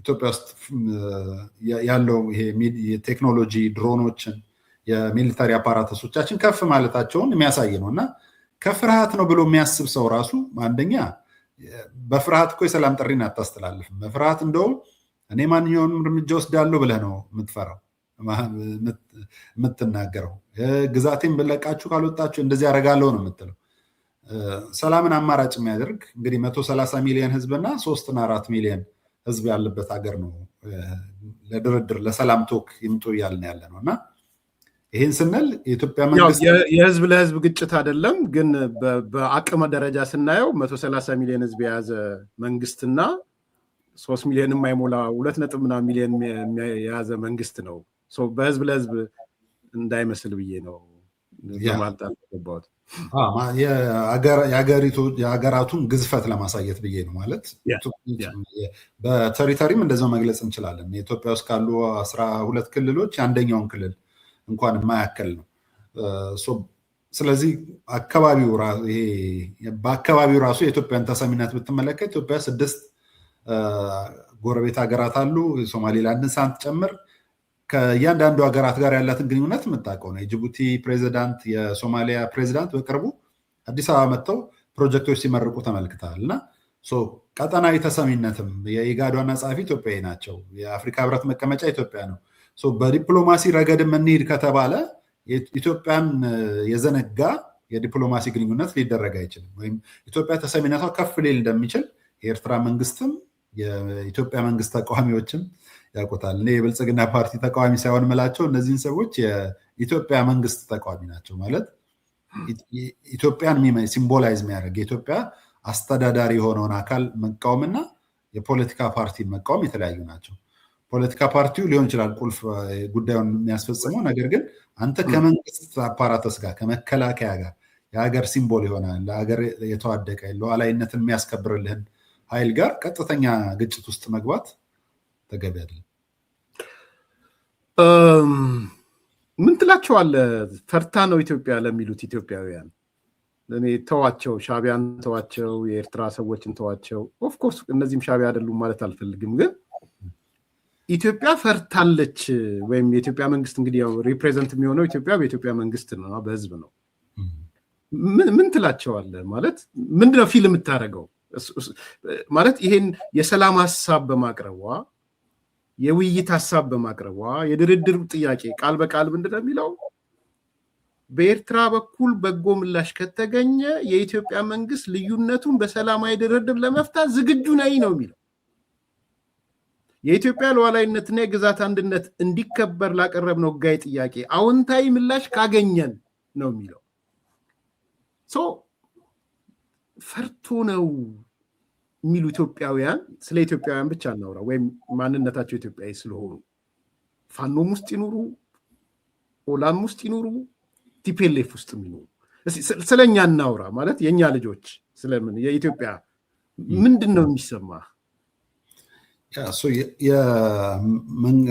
[SPEAKER 3] ኢትዮጵያ ውስጥ ያለው ይሄ የቴክኖሎጂ ድሮኖችን የሚሊታሪ አፓራተሶቻችን ከፍ ማለታቸውን የሚያሳይ ነው እና ከፍርሃት ነው ብሎ የሚያስብ ሰው ራሱ አንደኛ በፍርሃት እኮ የሰላም ጥሪን አታስተላልፍም። በፍርሃት እንደውም እኔ ማንኛውንም እርምጃ ወስዳለሁ ብለህ ነው የምትፈራው የምትናገረው። ግዛቴን ብለቃችሁ ካልወጣችሁ እንደዚህ ያደርጋለሁ ነው የምትለው። ሰላምን አማራጭ የሚያደርግ እንግዲህ 130 ሚሊዮን ህዝብና 3 እና 4 ሚሊዮን ህዝብ ያለበት ሀገር ነው ለድርድር ለሰላም ቶክ ይምጡ እያልን ያለ ነው እና ይህን ስንል የኢትዮጵያ መንግስት
[SPEAKER 2] የህዝብ ለህዝብ ግጭት አይደለም፣ ግን በአቅመ ደረጃ ስናየው 130 ሚሊዮን ህዝብ የያዘ መንግስትና 3 ሚሊዮን የማይሞላ 2.ምናምን ሚሊዮን የያዘ መንግስት ነው። በህዝብ ለህዝብ እንዳይመስል ብዬ ነው ለማልጣት ገባሁት። የሀገራቱን ግዝፈት ለማሳየት ብዬ ነው። ማለት በቴሪተሪም እንደዛው መግለጽ እንችላለን። የኢትዮጵያ ውስጥ ካሉ 12 ክልሎች አንደኛውን ክልል እንኳን የማያከል ነው። ስለዚህ በአካባቢው ራሱ የኢትዮጵያን ተሰሚነት ብትመለከት ኢትዮጵያ 6 ጎረቤት ሀገራት አሉ። ሶማሌላንድን ሳትጨምር ከእያንዳንዱ ሀገራት ጋር ያላትን ግንኙነት የምታውቀው ነው። የጅቡቲ ፕሬዚዳንት፣ የሶማሊያ ፕሬዚዳንት በቅርቡ አዲስ አበባ መጥተው ፕሮጀክቶች ሲመርቁ ተመልክተዋል እና ቀጠናዊ ተሰሚነትም የኢጋድ ዋና ጸሐፊ ኢትዮጵያዊ ናቸው። የአፍሪካ ህብረት መቀመጫ ኢትዮጵያ ነው። በዲፕሎማሲ ረገድ የምንሄድ ከተባለ ኢትዮጵያን የዘነጋ የዲፕሎማሲ ግንኙነት ሊደረግ አይችልም። ወይም ኢትዮጵያ ተሰሚነቷ ከፍ ሊል እንደሚችል የኤርትራ መንግስትም የኢትዮጵያ መንግስት ተቃዋሚዎችም ያውቁታል። እኔ የብልጽግና ፓርቲ ተቃዋሚ ሳይሆን ምላቸው እነዚህን ሰዎች የኢትዮጵያ መንግስት ተቃዋሚ ናቸው። ማለት ኢትዮጵያን ሲምቦላይዝ የሚያደርግ የኢትዮጵያ አስተዳዳሪ የሆነውን አካል መቃወምና የፖለቲካ ፓርቲ መቃወም የተለያዩ ናቸው። ፖለቲካ ፓርቲው ሊሆን ይችላል ቁልፍ ጉዳዩን የሚያስፈጽመው። ነገር ግን አንተ ከመንግስት አፓራተስ ጋር ከመከላከያ ጋር የሀገር ሲምቦል ይሆናል ለሀገር የተዋደቀ ሉዓላዊነትን የሚያስከብርልህን ኃይል ጋር ቀጥተኛ ግጭት ውስጥ መግባት ተገቢ አይደለም። ምን ትላቸዋለህ? ፈርታ ነው ኢትዮጵያ ለሚሉት ኢትዮጵያውያን እኔ ተዋቸው፣ ሻዕቢያን ተዋቸው፣ የኤርትራ ሰዎችን ተዋቸው። ኦፍኮርስ እነዚህም ሻዕቢያ አይደሉም ማለት አልፈልግም፣ ግን ኢትዮጵያ ፈርታለች ወይም የኢትዮጵያ መንግስት እንግዲህ ያው ሪፕሬዘንት የሚሆነው ኢትዮጵያ በኢትዮጵያ መንግስት ነው፣ በህዝብ ነው። ምን ትላቸዋለህ? ማለት ምንድነው ፊል የምታደርገው? ማለት ይሄን የሰላም ሀሳብ በማቅረቧ የውይይት ሐሳብ በማቅረቧ የድርድር ጥያቄ ቃል በቃል ምንድነው የሚለው? በኤርትራ በኩል በጎ ምላሽ ከተገኘ የኢትዮጵያ መንግስት ልዩነቱን በሰላማዊ ድርድር ለመፍታት ዝግጁ ነኝ ነው የሚለው። የኢትዮጵያ ሉዓላዊነትና የግዛት አንድነት እንዲከበር ላቀረብነው ሕጋዊ ጥያቄ አዎንታዊ ምላሽ ካገኘን ነው የሚለው። ፈርቶ ነው የሚሉ ኢትዮጵያውያን፣ ስለ ኢትዮጵያውያን ብቻ እናውራ፣ ወይም ማንነታቸው ኢትዮጵያዊ ስለሆኑ ፋኖም ውስጥ ይኑሩ፣ ኦላም ውስጥ ይኑሩ፣ ቲፒኤልኤፍ ውስጥ ይኑሩ፣ ስለኛ እናውራ። ማለት የኛ ልጆች ስለምን የኢትዮጵያ ምንድን ነው የሚሰማ?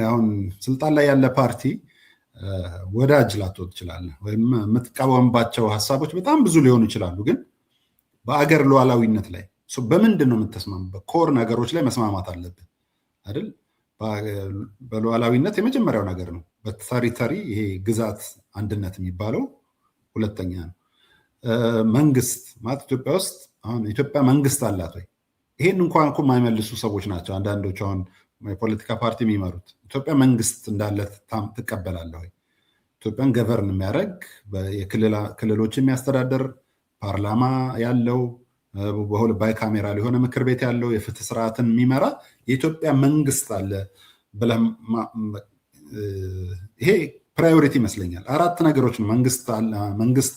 [SPEAKER 3] አሁን ስልጣን ላይ ያለ ፓርቲ ወዳጅ ላትሆን ትችላለህ፣ ወይም የምትቃወምባቸው ሀሳቦች በጣም ብዙ ሊሆኑ ይችላሉ። ግን በአገር ሉዓላዊነት ላይ በምንድን ነው የምትስማማበት? ኮር ነገሮች ላይ መስማማት አለብን አይደል? በሉዓላዊነት የመጀመሪያው ነገር ነው። በተሪተሪ ይሄ ግዛት አንድነት የሚባለው ሁለተኛ ነው። መንግስት ማለት ኢትዮጵያ ውስጥ አሁን ኢትዮጵያ መንግስት አላት ወይ? ይሄን እንኳን እኮ የማይመልሱ ሰዎች ናቸው አንዳንዶች። አሁን የፖለቲካ ፓርቲ የሚመሩት ኢትዮጵያ መንግስት እንዳለ ትቀበላለህ ወይ? ኢትዮጵያን ገቨርን የሚያደርግ ክልሎች የሚያስተዳደር ፓርላማ ያለው ባይካሜራል የሆነ ምክር ቤት ያለው የፍትህ ስርዓትን የሚመራ የኢትዮጵያ መንግስት አለ ብለህ ይሄ ፕራዮሪቲ ይመስለኛል። 4 ነገሮች ነው መንግስት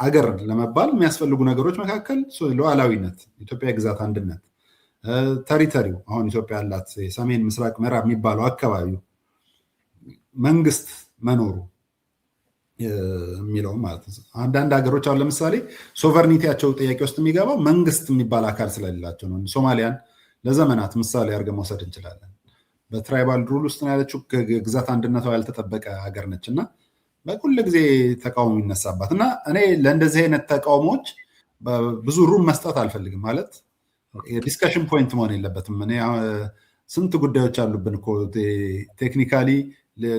[SPEAKER 3] አገር ለመባል የሚያስፈልጉ ነገሮች መካከል ሉዓላዊነት፣ ኢትዮጵያ የግዛት አንድነት፣ ተሪተሪው አሁን ኢትዮጵያ ያላት የሰሜን ምስራቅ ምዕራብ የሚባለው አካባቢው መንግስት መኖሩ የሚለው ማለት ነው። አንዳንድ ሀገሮች አሁን ለምሳሌ ሶቨርኒቲያቸው ጥያቄ ውስጥ የሚገባው መንግስት የሚባል አካል ስለሌላቸው ነው። ሶማሊያን ለዘመናት ምሳሌ አድርገን መውሰድ እንችላለን። በትራይባል ሩል ውስጥ ነው ያለችው። ግዛት አንድነቷ ያልተጠበቀ ሀገር ነች እና በሁሉ ጊዜ ተቃውሞ ይነሳባት እና እኔ ለእንደዚህ አይነት ተቃውሞዎች ብዙ ሩም መስጠት አልፈልግም። ማለት የዲስከሽን ፖይንት መሆን የለበትም። እኔ ስንት ጉዳዮች አሉብን እኮ ቴክኒካሊ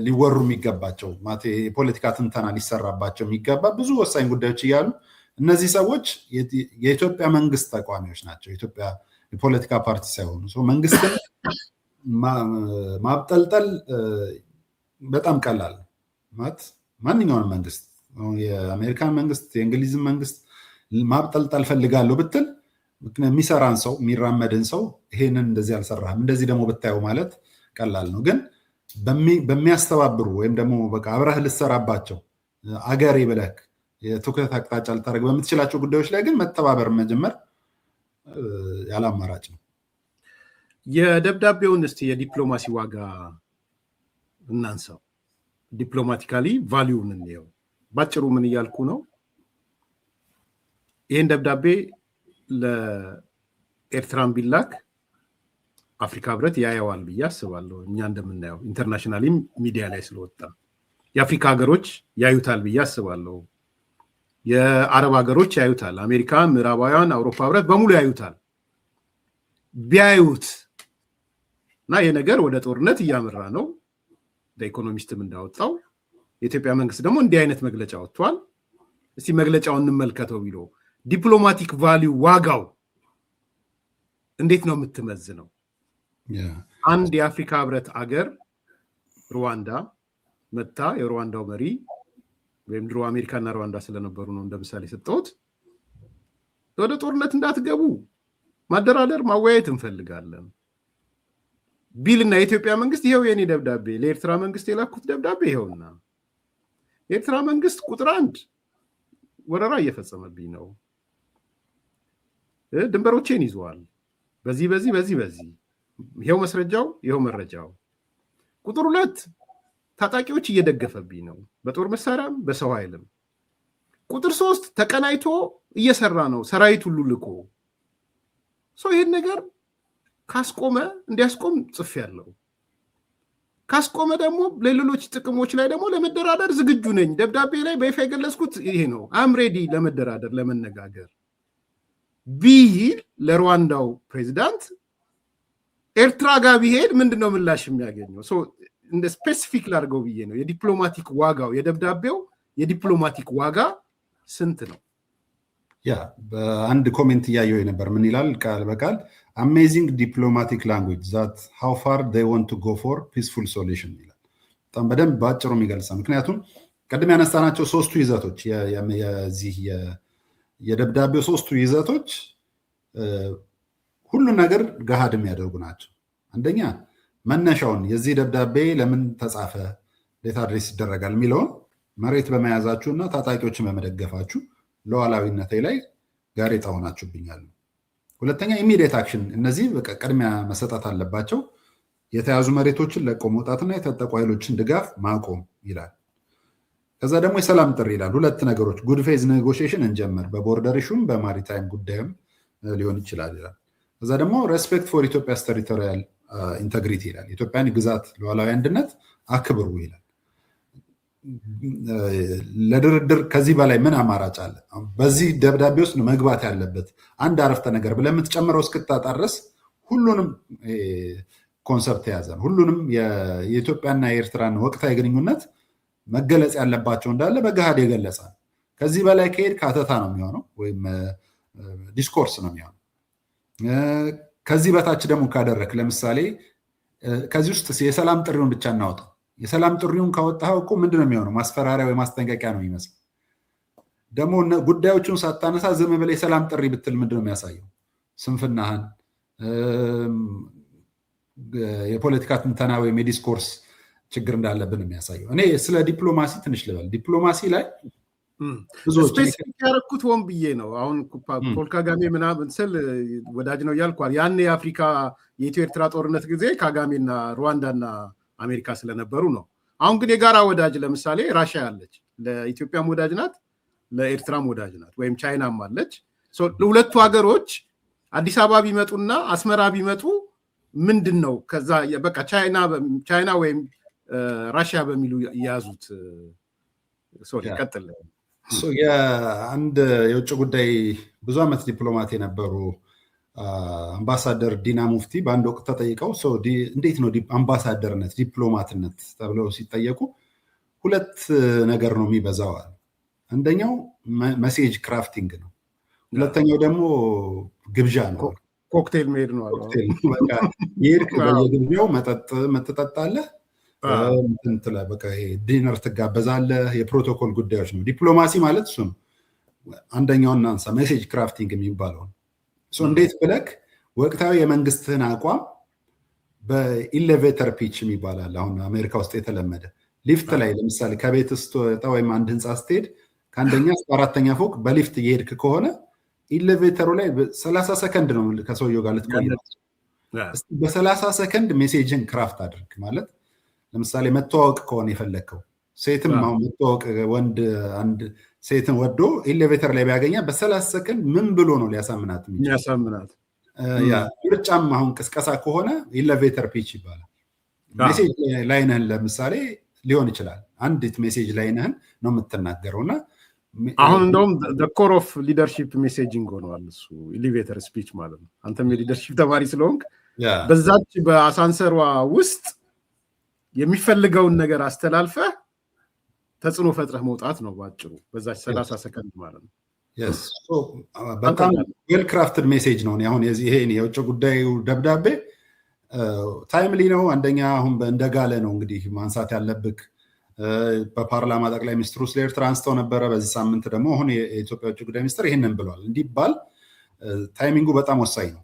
[SPEAKER 3] ሊወሩ የሚገባቸው ማለት የፖለቲካ ትንተና ሊሰራባቸው የሚገባ ብዙ ወሳኝ ጉዳዮች እያሉ እነዚህ ሰዎች የኢትዮጵያ መንግስት ተቃዋሚዎች ናቸው። የኢትዮጵያ የፖለቲካ ፓርቲ ሳይሆኑ መንግስትን ማብጠልጠል በጣም ቀላል ማለት ማንኛውንም መንግስት የአሜሪካን መንግስት የእንግሊዝን መንግስት ማብጠልጠል ፈልጋለሁ ብትል የሚሰራን ሰው የሚራመድን ሰው ይሄንን እንደዚህ አልሰራህም እንደዚህ ደግሞ ብታየው ማለት ቀላል ነው። ግን በሚያስተባብሩ ወይም ደግሞ በቃ አብረህ ልትሰራባቸው አገሬ ብለህ የትኩረት አቅጣጫ ልታደርግ በምትችላቸው ጉዳዮች ላይ ግን መተባበር መጀመር ያለ አማራጭ ነው።
[SPEAKER 2] የደብዳቤውን እስቲ የዲፕሎማሲ ዋጋ እናንሳው። ዲፕሎማቲካሊ ቫሊዩን እንየው። ባጭሩ ምን እያልኩ ነው? ይህን ደብዳቤ ለኤርትራን ቢላክ አፍሪካ ህብረት ያየዋል ብዬ አስባለሁ። እኛ እንደምናየው ኢንተርናሽናሊ ሚዲያ ላይ ስለወጣ የአፍሪካ ሀገሮች ያዩታል ብዬ አስባለሁ። የአረብ ሀገሮች ያዩታል። አሜሪካ፣ ምዕራባውያን፣ አውሮፓ ህብረት በሙሉ ያዩታል። ቢያዩት እና ይህ ነገር ወደ ጦርነት እያመራ ነው ኢኮኖሚስትም እንዳወጣው የኢትዮጵያ መንግስት ደግሞ እንዲህ አይነት መግለጫ ወጥቷል። እስቲ መግለጫውን እንመልከተው ቢሎ ዲፕሎማቲክ ቫሊዩ ዋጋው እንዴት ነው የምትመዝነው? አንድ የአፍሪካ ህብረት አገር ሩዋንዳ መታ የሩዋንዳው መሪ ወይም ድሮ አሜሪካና ሩዋንዳ ስለነበሩ ነው እንደምሳሌ ሰጠሁት፣ ወደ ጦርነት እንዳትገቡ ማደራደር ማወያየት እንፈልጋለን ቢልና የኢትዮጵያ መንግስት ይሄው የኔ ደብዳቤ ለኤርትራ መንግስት የላኩት ደብዳቤ ይሄውና የኤርትራ መንግስት ቁጥር 1 ወረራ እየፈጸመብኝ ነው፣ ድንበሮቼን ይዘዋል፣ በዚህ በዚህ በዚህ በዚህ ይሄው መስረጃው ይሄው መረጃው። ቁጥር 2 ታጣቂዎች እየደገፈብኝ ነው በጦር መሳሪያም በሰው ኃይልም። ቁጥር 3 ተቀናይቶ እየሰራ ነው ሰራዊት ሁሉ ልኮ። ይሄን ነገር ካስቆመ እንዲያስቆም ጽፍ ያለው ካስቆመ ደግሞ ለሌሎች ጥቅሞች ላይ ደግሞ ለመደራደር ዝግጁ ነኝ። ደብዳቤ ላይ በይፋ የገለጽኩት ይሄ ነው። አም ሬዲ ለመደራደር ለመነጋገር ቢል ለሩዋንዳው ፕሬዚዳንት ኤርትራ ጋር ቢሄድ ምንድነው ምላሽ የሚያገኘው? እንደ ስፔሲፊክ ላድርገው ብዬ ነው። የዲፕሎማቲክ ዋጋው የደብዳቤው የዲፕሎማቲክ ዋጋ ስንት ነው?
[SPEAKER 3] ያ በአንድ ኮሜንት እያየው ነበር። ምን ይላል? ቃል በቃል አሜዚንግ ዲፕሎማቲክ ላንጉጅ ዛት ሃው ፋር ዴይ ዋንት ቱ ጎ ፎር ፒስፉል ሶሉሽን ይላል። በጣም በደንብ በአጭሩ የሚገልጸ ምክንያቱም ቀደም ያነሳናቸው ሶስቱ ይዘቶች የዚህ የደብዳቤው ሶስቱ ይዘቶች ሁሉን ነገር ገሃድ የሚያደርጉ ናቸው። አንደኛ መነሻውን የዚህ ደብዳቤ ለምን ተጻፈ፣ እንዴት አድሬስ ይደረጋል የሚለውን መሬት በመያዛችሁና ታጣቂዎችን በመደገፋችሁ ሉዓላዊነቴ ላይ ጋሬጣ ሆናችሁብኛል። ሁለተኛ ኢሚዲየት አክሽን፣ እነዚህ ቅድሚያ መሰጠት አለባቸው። የተያዙ መሬቶችን ለቆ መውጣትና የታጠቁ ኃይሎችን ድጋፍ ማቆም ይላል። ከዛ ደግሞ የሰላም ጥሪ ይላል። ሁለት ነገሮች ጉድ ፌዝ ኔጎሽዬሽን እንጀምር፣ በቦርደር ኢሹም በማሪታይም ጉዳይም ሊሆን ይችላል ይላል። ከዛ ደግሞ ሬስፔክት ፎር ኢትዮጵያስ ቴሪቶሪያል ኢንተግሪቲ ይላል። ኢትዮጵያን ግዛት ሉዓላዊ አንድነት አክብሩ ይላል። ለድርድር ከዚህ በላይ ምን አማራጭ አለ? በዚህ ደብዳቤ ውስጥ መግባት ያለበት አንድ አረፍተ ነገር ብለህ የምትጨምረው እስክታጣ ድረስ ሁሉንም ኮንሰፕት የያዘ ነው። ሁሉንም የኢትዮጵያና የኤርትራን ወቅታዊ ግንኙነት መገለጽ ያለባቸው እንዳለ በገሃድ የገለጸ ነው። ከዚህ በላይ ከሄድ ካተታ ነው የሚሆነው ወይም ዲስኮርስ ነው የሚሆነው። ከዚህ በታች ደግሞ ካደረክ ለምሳሌ ከዚህ ውስጥ የሰላም ጥሪውን ብቻ እናወጣ። የሰላም ጥሪውን ካወጣኸው እኮ ምንድነው የሚሆነው? ማስፈራሪያ ወይ ማስጠንቀቂያ ነው የሚመስል። ደግሞ ጉዳዮቹን ሳታነሳ ዝም ብለህ የሰላም ጥሪ ብትል ምንድነው የሚያሳየው? ስንፍናህን፣ የፖለቲካ ትንተና ወይም የዲስኮርስ ችግር እንዳለብን የሚያሳየው። እኔ ስለ ዲፕሎማሲ ትንሽ ልበል። ዲፕሎማሲ ላይ
[SPEAKER 2] ስፔሲፊክ ያደረኩት ሆን ብዬ ነው። አሁን ፖል ካጋሜ ምናምን ስል ወዳጅ ነው እያልኳል። ያን የአፍሪካ የኢትዮ ኤርትራ ጦርነት ጊዜ ካጋሜና ሩዋንዳና አሜሪካ ስለነበሩ ነው። አሁን ግን የጋራ ወዳጅ ለምሳሌ ራሽያ አለች፣ ለኢትዮጵያም ወዳጅ ናት፣ ለኤርትራም ወዳጅ ናት፣ ወይም ቻይናም አለች። ለሁለቱ ሀገሮች አዲስ አበባ ቢመጡና አስመራ ቢመጡ ምንድን ነው ከዛ በቃ ቻይና ወይም ራሽያ በሚሉ የያዙት ቀጥል።
[SPEAKER 3] የአንድ የውጭ ጉዳይ ብዙ ዓመት ዲፕሎማት የነበሩ አምባሳደር ዲና ሙፍቲ በአንድ ወቅት ተጠይቀው እንዴት ነው አምባሳደርነት ዲፕሎማትነት ተብለው ሲጠየቁ ሁለት ነገር ነው የሚበዛው። አንደኛው መሴጅ ክራፍቲንግ ነው፣ ሁለተኛው ደግሞ ግብዣ ነው።
[SPEAKER 2] ኮክቴል መሄድ ነው።
[SPEAKER 3] የሄድክ በየግብዣው መጠጥ ትጠጣለህ፣ ዲነር ትጋበዛለህ። የፕሮቶኮል ጉዳዮች ነው። ዲፕሎማሲ ማለት እሱ ነው። አንደኛውን እናንሳ፣ ሜሴጅ ክራፍቲንግ የሚባለው እንዴት ብለክ ወቅታዊ የመንግስትህን አቋም በኢሌቬተር ፒች ይባላል። አሁን አሜሪካ ውስጥ የተለመደ ሊፍት ላይ ለምሳሌ ከቤት ስትወጣ ወይም አንድ ህንፃ ስትሄድ ከአንደኛ እስከ አራተኛ ፎቅ በሊፍት እየሄድክ ከሆነ ኢሌቬተሩ ላይ 30 ሰከንድ ነው ከሰውየው ጋር ልትቆይ። በ30 ሰከንድ ሜሴጅን ክራፍት አድርግ ማለት ለምሳሌ መተዋወቅ ከሆነ የፈለግከው ሴትም አሁን መተዋወቅ ወንድ አንድ ሴትን ወዶ ኤሌቬተር ላይ ቢያገኛ በ30 ሰከንድ ምን ብሎ ነው ሊያሳምናት
[SPEAKER 2] የሚያሳምናት?
[SPEAKER 3] ምርጫም አሁን ቅስቀሳ ከሆነ ኤሌቬተር ፒች ይባላል። ሜሴጅ ላይነህን ለምሳሌ ሊሆን ይችላል። አንዲት ሜሴጅ ላይነህን ነው የምትናገረው እና
[SPEAKER 2] አሁን እንደውም ኮር ኦፍ ሊደርሺፕ ሜሴጂንግ ሆነዋል እሱ ኤሌቬተር ስፒች ማለት ነው። አንተም የሊደርሺፕ ተማሪ ስለሆንክ በዛች በአሳንሰሯ ውስጥ የሚፈልገውን ነገር አስተላልፈህ ተጽዕኖ ፈጥረህ መውጣት ነው ባጭሩ፣ በዛች 30 ሰከንድ ማለት ነው።
[SPEAKER 3] በጣም ዌል ክራፍትድ ሜሴጅ ነው። አሁን ይሄ የውጭ ጉዳዩ ደብዳቤ ታይምሊ ነው። አንደኛ አሁን እንደጋለ ነው እንግዲህ ማንሳት ያለብህ። በፓርላማ ጠቅላይ ሚኒስትሩ ስለ ኤርትራ አንስተው ነበረ። በዚህ ሳምንት ደግሞ አሁን የኢትዮጵያ ውጭ ጉዳይ ሚኒስትር ይህንን ብሏል። እንዲባል ታይሚንጉ በጣም ወሳኝ ነው።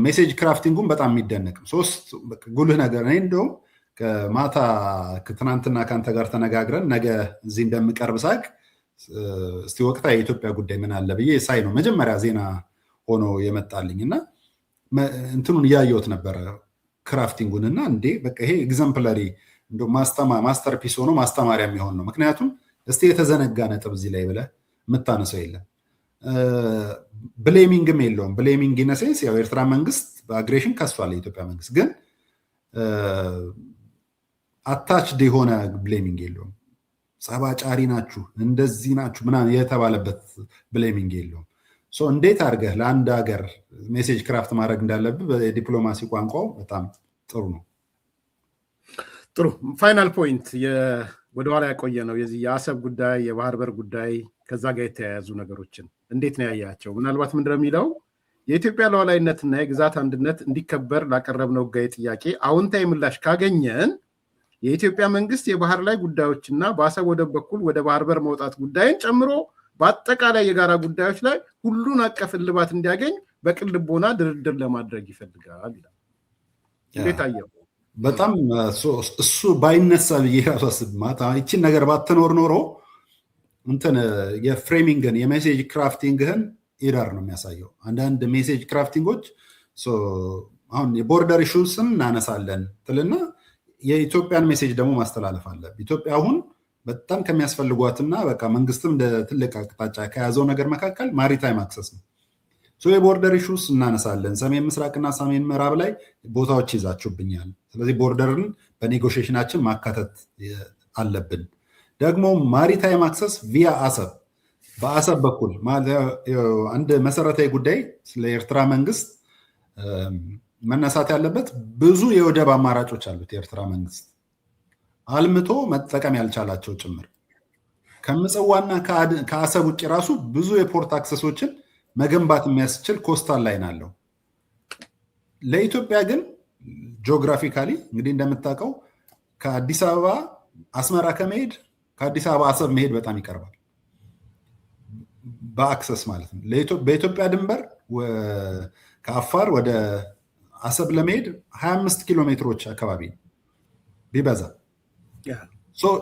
[SPEAKER 3] ሜሴጅ ክራፍቲንጉን በጣም የሚደነቅ ነው። ሶስት ጉልህ ነገር እኔ እንደውም ከማታ ትናንትና ከአንተ ጋር ተነጋግረን ነገ እዚህ እንደምቀርብ ሳቅ እስቲ ወቅታዊ የኢትዮጵያ ጉዳይ ምን አለ ብዬ ሳይ ነው መጀመሪያ ዜና ሆኖ የመጣልኝ እና እንትኑን እያየሁት ነበረ ክራፍቲንጉን እና እንዴ በቃ ይሄ ኤግዛምፕለሪ ማስተርፒስ ሆኖ ማስተማሪያ የሚሆን ነው። ምክንያቱም እስቲ የተዘነጋ ነጥብ እዚህ ላይ ብለህ የምታነሰው የለም። ብሌሚንግም የለውም። ብሌሚንግ ኢነሴንስ ያው ኤርትራ መንግስት በአግሬሽን ከሷል። የኢትዮጵያ መንግስት ግን አታችድ የሆነ ብሌሚንግ የለውም። ጸባጫሪ ናችሁ፣ እንደዚህ ናችሁ ምናምን የተባለበት ብሌሚንግ የለውም። እንዴት አድርገህ ለአንድ ሀገር ሜሴጅ ክራፍት ማድረግ እንዳለብህ በዲፕሎማሲ ቋንቋው በጣም ጥሩ ነው።
[SPEAKER 2] ጥሩ ፋይናል ፖይንት ወደኋላ ያቆየ ነው የዚህ የአሰብ ጉዳይ፣ የባህር በር ጉዳይ፣ ከዛ ጋር የተያያዙ ነገሮችን እንዴት ነው ያያቸው? ምናልባት ምንድነው የሚለው የኢትዮጵያ ሉዓላዊነትና የግዛት አንድነት እንዲከበር ላቀረብነው ሕጋዊ ጥያቄ አዎንታዊ ምላሽ ካገኘን የኢትዮጵያ መንግስት የባህር ላይ ጉዳዮችና በአሰብ ወደብ በኩል ወደ ባህር በር መውጣት ጉዳይን ጨምሮ በአጠቃላይ የጋራ ጉዳዮች ላይ ሁሉን አቀፍ እልባት እንዲያገኝ በቅን ልቦና ድርድር ለማድረግ ይፈልጋል ይላል። እንዴት አየው?
[SPEAKER 3] በጣም እሱ ባይነሳ ብዬ ራሱ አስብ ማታ ይችን ነገር ባትኖር ኖሮ እንትን የፍሬሚንግን የሜሴጅ ክራፍቲንግህን ኢረር ነው የሚያሳየው። አንዳንድ ሜሴጅ ክራፍቲንጎች አሁን የቦርደር ኢሹስን እናነሳለን ትልና የኢትዮጵያን ሜሴጅ ደግሞ ማስተላለፍ አለ። ኢትዮጵያ አሁን በጣም ከሚያስፈልጓትና በቃ መንግስትም እንደ ትልቅ አቅጣጫ ከያዘው ነገር መካከል ማሪታይም አክሰስ ነው። የቦርደር ኢሹስ እናነሳለን። ሰሜን ምስራቅና ሰሜን ምዕራብ ላይ ቦታዎች ይዛችሁብኛል። ስለዚህ ቦርደርን በኔጎሽሽናችን ማካተት አለብን። ደግሞ ማሪታይም አክሰስ ቪያ አሰብ፣ በአሰብ በኩል አንድ መሰረታዊ ጉዳይ ስለ ኤርትራ መንግስት መነሳት ያለበት ብዙ የወደብ አማራጮች አሉት። የኤርትራ መንግስት አልምቶ መጠቀም ያልቻላቸው ጭምር ከምጽዋና ከአሰብ ውጭ ራሱ ብዙ የፖርት አክሰሶችን መገንባት የሚያስችል ኮስታል ላይን አለው። ለኢትዮጵያ ግን ጂኦግራፊካሊ እንግዲህ እንደምታውቀው ከአዲስ አበባ አስመራ ከመሄድ ከአዲስ አበባ አሰብ መሄድ በጣም ይቀርባል፣ በአክሰስ ማለት ነው። በኢትዮጵያ ድንበር ከአፋር ወደ አሰብ ለመሄድ 25 ኪሎ ሜትሮች አካባቢ ቢበዛ።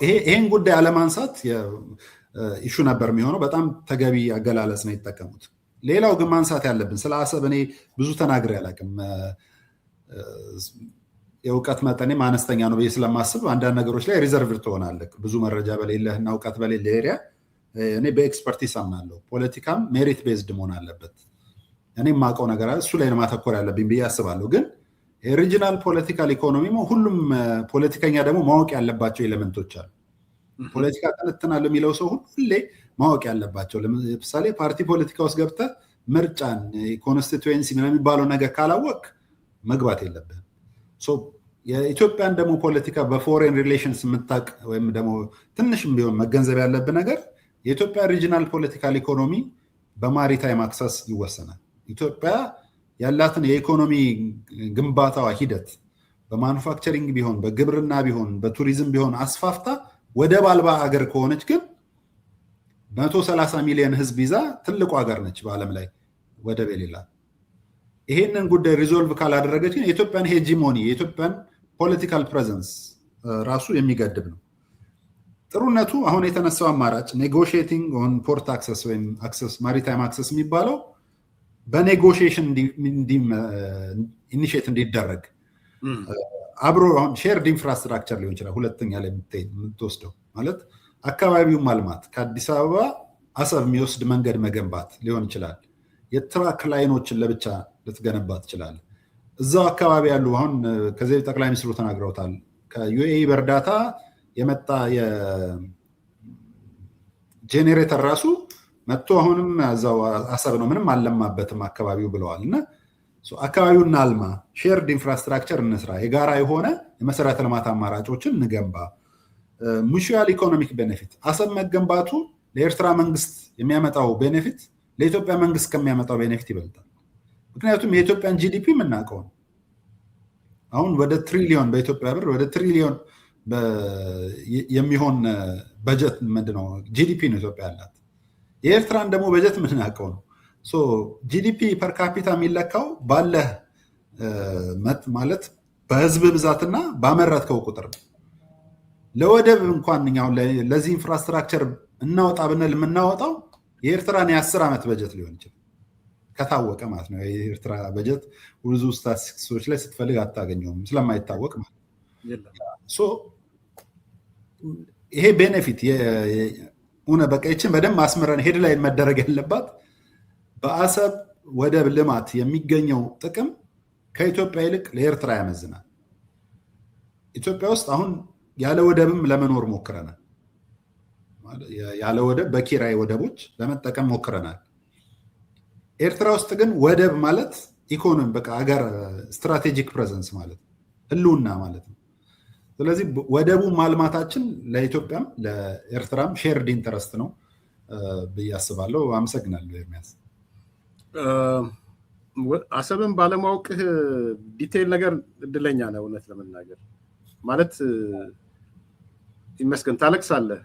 [SPEAKER 3] ይሄን ጉዳይ አለማንሳት ኢሹ ነበር የሚሆነው። በጣም ተገቢ አገላለጽ ነው የተጠቀሙት። ሌላው ግን ማንሳት ያለብን ስለ አሰብ እኔ ብዙ ተናግሬ አላውቅም። የእውቀት መጠኔም አነስተኛ ነው ብዬ ስለማስብ አንዳንድ ነገሮች ላይ ሪዘርቭድ ትሆናለህ። ብዙ መረጃ በሌለህ እና እውቀት በሌለ ኤሪያ እኔ በኤክስፐርቲስ አምናለሁ። ፖለቲካም ሜሪት ቤዝድ መሆን አለበት። እኔ የማውቀው ነገር እሱ ላይ ማተኮር ያለብኝ ብዬ አስባለሁ። ግን የሪጂናል ፖለቲካል ኢኮኖሚ ሁሉም ፖለቲከኛ ደግሞ ማወቅ ያለባቸው ኤሌመንቶች አሉ። ፖለቲካ ተነትናለሁ የሚለው ሰው ሁሌ ማወቅ ያለባቸው፣ ለምሳሌ ፓርቲ ፖለቲካ ውስጥ ገብተህ ምርጫን ኮንስቲትዌንሲ የሚባለው ነገር ካላወቅ መግባት የለብህም። የኢትዮጵያን ደግሞ ፖለቲካ በፎሬን ሪሌሽንስ የምታውቅ ወይም ደግሞ ትንሽም ቢሆን መገንዘብ ያለብህ ነገር የኢትዮጵያ ሪጂናል ፖለቲካል ኢኮኖሚ በማሪታይም አክሰስ ይወሰናል። ኢትዮጵያ ያላትን የኢኮኖሚ ግንባታዋ ሂደት በማኑፋክቸሪንግ ቢሆን በግብርና ቢሆን በቱሪዝም ቢሆን አስፋፍታ ወደብ አልባ ሀገር ከሆነች ግን 130 ሚሊዮን ህዝብ ይዛ ትልቁ ሀገር ነች በዓለም ላይ ወደብ የሌላት። ይሄንን ጉዳይ ሪዞልቭ ካላደረገች ግን የኢትዮጵያን ሄጂሞኒ የኢትዮጵያን ፖለቲካል ፕሬዘንስ ራሱ የሚገድብ ነው። ጥሩነቱ አሁን የተነሳው አማራጭ ኔጎሽቲንግ ኦን ፖርት አክሰስ ወይም ማሪታይም አክሰስ የሚባለው በኔጎሽሽን ኢኒሼት እንዲደረግ አብሮ አሁን ሼርድ ኢንፍራስትራክቸር ሊሆን ይችላል። ሁለተኛ ላይ የምትወስደው ማለት አካባቢው ማልማት፣ ከአዲስ አበባ አሰብ የሚወስድ መንገድ መገንባት ሊሆን ይችላል። የትራክ ላይኖችን ለብቻ ልትገነባ ትችላል። እዛው አካባቢ ያሉ አሁን ከዚህ ጠቅላይ ሚኒስትሩ ተናግረውታል። ከዩኤኢ በእርዳታ የመጣ የጄኔሬተር ራሱ መጥቶ አሁንም እዛው አሰብ ነው፣ ምንም አልለማበትም አካባቢው ብለዋል። እና አካባቢውን እናልማ፣ ሼርድ ኢንፍራስትራክቸር እንስራ፣ የጋራ የሆነ የመሰረተ ልማት አማራጮችን እንገንባ። ሙቹዋል ኢኮኖሚክ ቤኔፊት አሰብ መገንባቱ ለኤርትራ መንግስት የሚያመጣው ቤኔፊት ለኢትዮጵያ መንግስት ከሚያመጣው ቤኔፊት ይበልጣል። ምክንያቱም የኢትዮጵያን ጂዲፒ የምናውቀው ነው። አሁን ወደ ትሪሊዮን በኢትዮጵያ ብር ወደ ትሪሊዮን የሚሆን በጀት ምንድነው ጂዲፒ ነው ኢትዮጵያ ያላት። የኤርትራን ደግሞ በጀት የምናውቀው ነው። ጂዲፒ ፐር ካፒታ የሚለካው ባለህ ማለት በህዝብ ብዛትና ባመረትከው ቁጥር ነው። ለወደብ እንኳን ለዚህ ኢንፍራስትራክቸር እናወጣ ብንል የምናወጣው የኤርትራን የ10 ዓመት በጀት ሊሆን ይችላል ከታወቀ ማለት ነው። የኤርትራ በጀት ብዙ ስታቲስቲክሶች ላይ ስትፈልግ አታገኘውም ስለማይታወቅ ማለት ነው። ይሄ ቤኔፊት በቃ ይችን በደንብ አስምረን ሄድ ላይ መደረግ ያለባት በአሰብ ወደብ ልማት የሚገኘው ጥቅም ከኢትዮጵያ ይልቅ ለኤርትራ ያመዝናል። ኢትዮጵያ ውስጥ አሁን ያለ ወደብም ለመኖር ሞክረናል። ያለ ወደብ በኪራይ ወደቦች ለመጠቀም ሞክረናል። ኤርትራ ውስጥ ግን ወደብ ማለት ኢኮኖሚ በቃ ሀገር ስትራቴጂክ ፕሬዘንስ ማለት ህልውና ማለት ነው። ስለዚህ ወደቡ ማልማታችን ለኢትዮጵያም ለኤርትራም ሼርድ ኢንተረስት ነው ብዬ አስባለሁ። አመሰግናለሁ ኤርሚያስ።
[SPEAKER 2] አሰብን ባለማወቅህ ዲቴይል ነገር እድለኛ ነው እውነት ለመናገር ማለት ይመስገን ታለቅሳለህ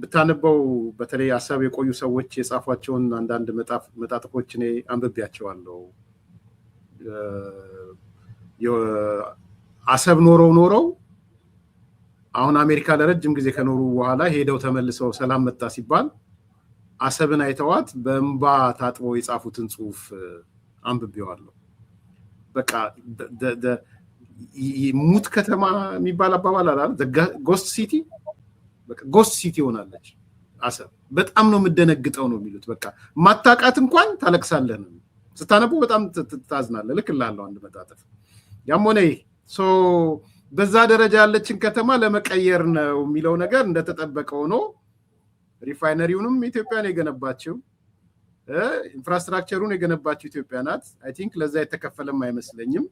[SPEAKER 2] ብታነበው በተለይ አሰብ የቆዩ ሰዎች የጻፏቸውን አንዳንድ መጣጥፎች እኔ አንብቤያቸዋለሁ አሰብ ኖረው አሁን አሜሪካ ለረጅም ጊዜ ከኖሩ በኋላ ሄደው ተመልሰው ሰላም መጣ ሲባል አሰብን አይተዋት በእንባ ታጥበው የጻፉትን ጽሁፍ አንብቤዋለሁ በቃ ሙት ከተማ የሚባል አባባል አለ ጎስት ሲቲ በቃ ጎስት ሲቲ ሆናለች አሰብ በጣም ነው የምደነግጠው ነው የሚሉት በቃ ማታቃት እንኳን ታለቅሳለህ ነው ስታነቡ በጣም ትታዝናለህ ልክላለሁ አንድ መጣጥፍ ያም ሆነ ሶ በዛ ደረጃ ያለችን ከተማ ለመቀየር ነው የሚለው ነገር እንደተጠበቀው ነው ሪፋይነሪውንም ኢትዮጵያን የገነባችው ኢንፍራስትራክቸሩን የገነባችው ኢትዮጵያ ናት አይ ቲንክ ለዛ የተከፈለም አይመስለኝም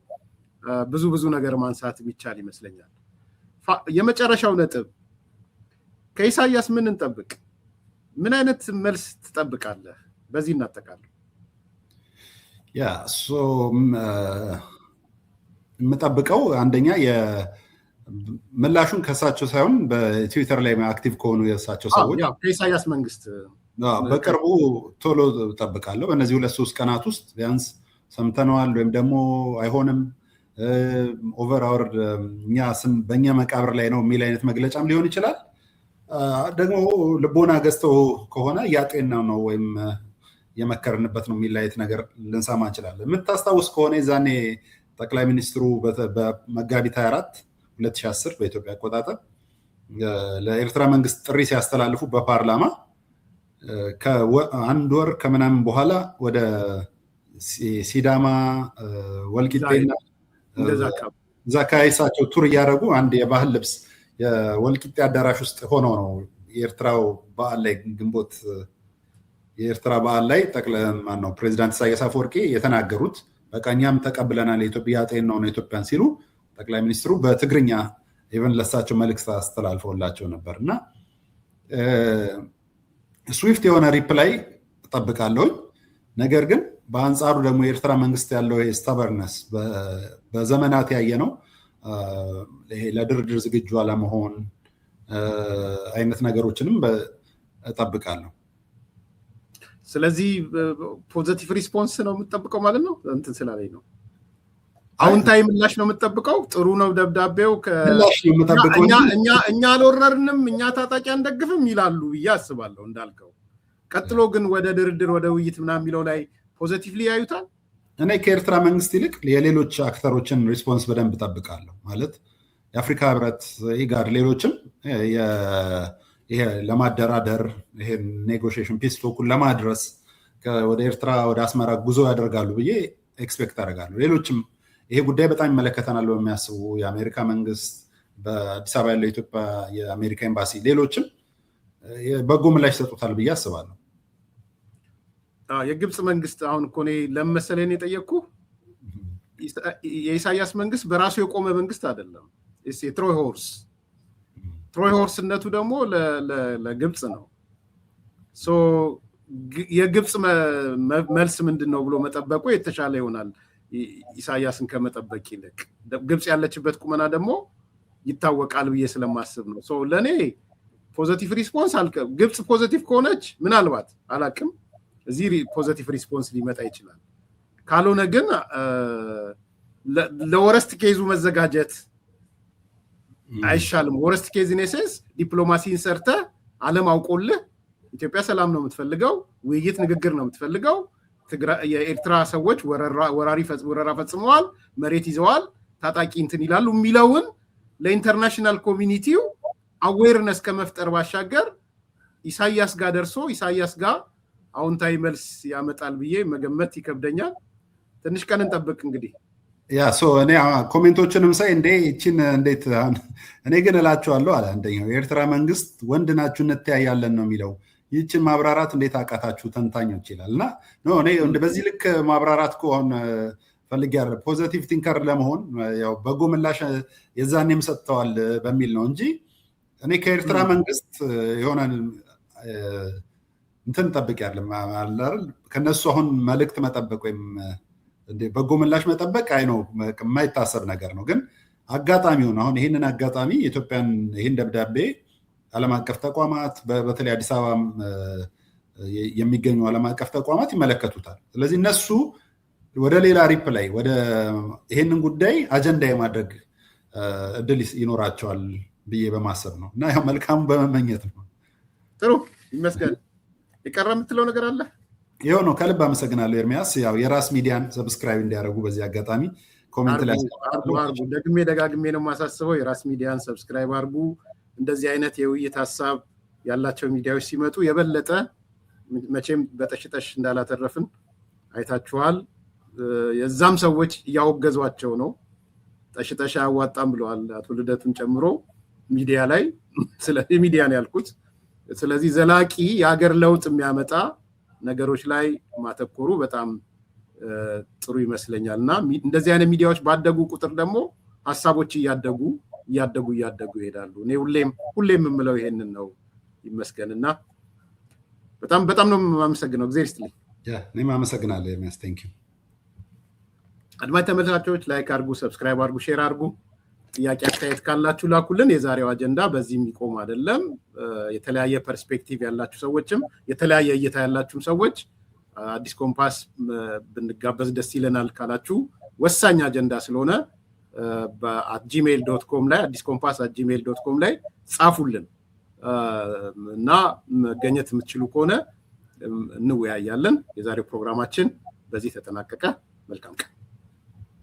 [SPEAKER 2] ብዙ ነገር ማንሳት ይቻል ይመስለኛል የመጨረሻው ነጥብ ከኢሳያስ ምን እንጠብቅ ምን አይነት መልስ ትጠብቃለህ በዚህ እናጠቃለን
[SPEAKER 3] ያ ሶ የምጠብቀው አንደኛ ምላሹን ከሳቸው ሳይሆን በትዊተር ላይ አክቲቭ ከሆኑ የሳቸው ሰዎች
[SPEAKER 2] ከኢሳያስ መንግስት
[SPEAKER 3] በቅርቡ ቶሎ ጠብቃለሁ በእነዚህ 2-3 ቀናት ውስጥ ቢያንስ ሰምተነዋል ወይም ደግሞ አይሆንም ኦቨር አወር በእኛ መቃብር ላይ ነው የሚል አይነት መግለጫም ሊሆን ይችላል ደግሞ ልቦና ገዝተው ከሆነ ያጤና ነው ወይም የመከርንበት ነው የሚል አይነት ነገር ልንሰማ እንችላለን የምታስታውስ ከሆነ የዛኔ ጠቅላይ ሚኒስትሩ በመጋቢት 24 2010 በኢትዮጵያ አቆጣጠር ለኤርትራ መንግስት ጥሪ ሲያስተላልፉ በፓርላማ ከአንድ ወር ከምናምን በኋላ ወደ ሲዳማ ወልቂጤና ዛካይሳቸው ቱር እያደረጉ አንድ የባህል ልብስ የወልቂጤ አዳራሽ ውስጥ ሆነው ነው የኤርትራው በዓል ላይ ግንቦት የኤርትራ በዓል ላይ ማነው ፕሬዚዳንት ኢሳያስ አፈወርቂ የተናገሩት በቃ እኛም ተቀብለናል የኢትዮጵያ ጤናው ነው ኢትዮጵያን ሲሉ ጠቅላይ ሚኒስትሩ በትግርኛ ኢቨን ለሳቸው መልእክት አስተላልፈውላቸው ነበርና ስዊፍት የሆነ ሪፕላይ ተጠብቃለሁ ነገር ግን በአንጻሩ ደግሞ የኤርትራ መንግስት ያለው ስታበርነስ በዘመናት ያየ ነው ለድርድር ዝግጁ አለመሆን አይነት ነገሮችንም እጠብቃለሁ
[SPEAKER 2] ስለዚህ ፖዚቲቭ ሪስፖንስ ነው የምትጠብቀው ማለት ነው እንትን ስላለኝ ነው አዎንታዊ ምላሽ ነው የምትጠብቀው ጥሩ ነው ደብዳቤው እኛ አልወረርንም እኛ ታጣቂ አንደግፍም ይላሉ ያስባለሁ እንዳልከው ቀጥሎ ግን ወደ ድርድር ወደ ውይይት ምናምን የሚለው ላይ ፖዚቲቭሊ ያዩታል
[SPEAKER 3] እኔ ከኤርትራ መንግስት ይልቅ የሌሎች አክተሮችን ሪስፖንስ በደንብ እጠብቃለሁ ማለት የአፍሪካ ህብረት ኢጋድ ሌሎችም ይሄ ለማደራደር ይሄ ኔጎሽዬሽን ፒስ ቶኩን ለማድረስ ወደ ኤርትራ ወደ አስመራ ጉዞ ያደርጋሉ ብዬ ኤክስፔክት አደርጋለሁ ሌሎችም ይሄ ጉዳይ በጣም ይመለከተናል በሚያስቡ የአሜሪካ መንግስት በአዲስ አበባ ያለው ኢትዮጵያ የአሜሪካ ኤምባሲ ሌሎችም በጎ ምላሽ ይሰጡታል ብዬ አስባለሁ
[SPEAKER 2] የግብጽ መንግስት አሁን እኮ እኔ ለመሰለኝ የጠየቅኩ የኢሳያስ መንግስት በራሱ የቆመ መንግስት አይደለም ትሮይ ሆርስነቱ ደግሞ ለግብጽ ነው ሶ የግብጽ መልስ ምንድነው ብሎ መጠበቁ የተሻለ ይሆናል ኢሳያስን ከመጠበቅ ይልቅ ግብጽ ያለችበት ቁመና ደግሞ ይታወቃል ብዬ ስለማስብ ነው ሶ ለኔ ፖዚቲቭ ሪስፖንስ ግብጽ ፖዚቲቭ ከሆነች ምናልባት አላቅም እዚህ ፖዚቲቭ ሪስፖንስ ሊመጣ ይችላል ካልሆነ ግን ለወረስት ኬዙ መዘጋጀት አይሻልም ወረስት ኬዝ ኢንሴንስ ዲፕሎማሲን ሰርተ ዓለም አውቆልህ ኢትዮጵያ ሰላም ነው የምትፈልገው ውይይት ንግግር ነው የምትፈልገው የኤርትራ ሰዎች ወረራ ፈጽመዋል መሬት ይዘዋል ታጣቂ እንትን ይላሉ የሚለውን ለኢንተርናሽናል ኮሚኒቲው አዌርነስ ከመፍጠር ባሻገር ኢሳያስ ጋር ደርሶ ኢሳያስ ጋር አዎንታዊ መልስ ያመጣል ብዬ መገመት ይከብደኛል ትንሽ ቀን እንጠብቅ እንግዲህ
[SPEAKER 3] ያ ሶ እኔ ኮሜንቶችንም ሳይ እንዴት እኔ ግን እላቸዋለሁ አለ አንደኛው የኤርትራ መንግስት ወንድ ናችሁ እንተያያለን ነው የሚለው ይህችን ማብራራት እንዴት አቃታችሁ ተንታኞች ይላልና እኔ በዚህ ልክ ማብራራት ከሆነ ፈልጊያለሁ ፖዚቲቭ ቲንከር ለመሆን ያው በጎ ምላሽ የዛኔም ሰጥተዋል በሚል ነው እንጂ እኔ ከኤርትራ መንግስት የሆነ እንትን ጠብቅ ያለ አይደል ከነሱ አሁን መልእክት መጠበቅ ወይም በጎ ምላሽ መጠበቅ አይ ነው የማይታሰብ ነገር ነው። ግን አጋጣሚውን አሁን ይህንን አጋጣሚ ኢትዮጵያን ይህን ደብዳቤ ዓለም አቀፍ ተቋማት በተለይ አዲስ አበባ የሚገኙ ዓለም አቀፍ ተቋማት ይመለከቱታል። ስለዚህ እነሱ ወደ ሌላ ሪፕላይ ወደ ይህንን ጉዳይ አጀንዳ የማድረግ እድል ይኖራቸዋል ብዬ በማሰብ ነው እና ያው መልካሙ በመመኘት ነው።
[SPEAKER 2] ጥሩ ይመስገን። የቀረ የምትለው ነገር አለ?
[SPEAKER 3] ይኸው ነው። ከልብ አመሰግናለሁ ኤርሚያስ። ያው የራስ ሚዲያን ሰብስክራይብ እንዲያደርጉ በዚህ አጋጣሚ ኮሜንት ላይ
[SPEAKER 2] አድርጉ። ደጋግሜ ነው የማሳስበው፣ የራስ ሚዲያን ሰብስክራይብ አድርጉ። እንደዚህ አይነት የውይይት ሀሳብ ያላቸው ሚዲያዎች ሲመጡ የበለጠ መቼም በጠሽጠሽ እንዳላተረፍን አይታችኋል። የዛም ሰዎች እያወገዟቸው ነው። ጠሽጠሽ አያዋጣም ብለዋል አቶ ልደቱን ጨምሮ ሚዲያ ላይ። ስለዚህ ሚዲያ ነው ያልኩት። ስለዚህ ዘላቂ የሀገር ለውጥ የሚያመጣ ነገሮች ላይ ማተኮሩ በጣም ጥሩ ይመስለኛል እና እንደዚህ አይነት ሚዲያዎች ባደጉ ቁጥር ደግሞ ሀሳቦች እያደጉ ይሄዳሉ። እኔ ሁሌም የምለው ይሄንን ነው። ይመስገንና በጣም ነው የማመሰግነው። እግዚአብሔር ይስጥልኝ።
[SPEAKER 3] እኔም አመሰግናለሁ ኤርሚያስ። ቴንክ ዩ።
[SPEAKER 2] አድማጭ ተመልካቾች ላይክ አድርጉ፣ ሰብስክራይብ አድርጉ፣ ሼር አድርጉ። ጥያቄ አስተያየት ካላችሁ ላኩልን። የዛሬው አጀንዳ በዚህ የሚቆም አይደለም። የተለያየ ፐርስፔክቲቭ ያላችሁ ሰዎችም የተለያየ እይታ ያላችሁም ሰዎች አዲስ ኮምፓስ ብንጋበዝ ደስ ይለናል ካላችሁ ወሳኝ አጀንዳ ስለሆነ በgmail.com ላይ አዲስ ኮምፓስ @gmail.com ላይ ጻፉልን እና መገኘት የምትችሉ ከሆነ እንወያያለን። የዛሬው ፕሮግራማችን በዚህ ተጠናቀቀ። መልካም ቀን።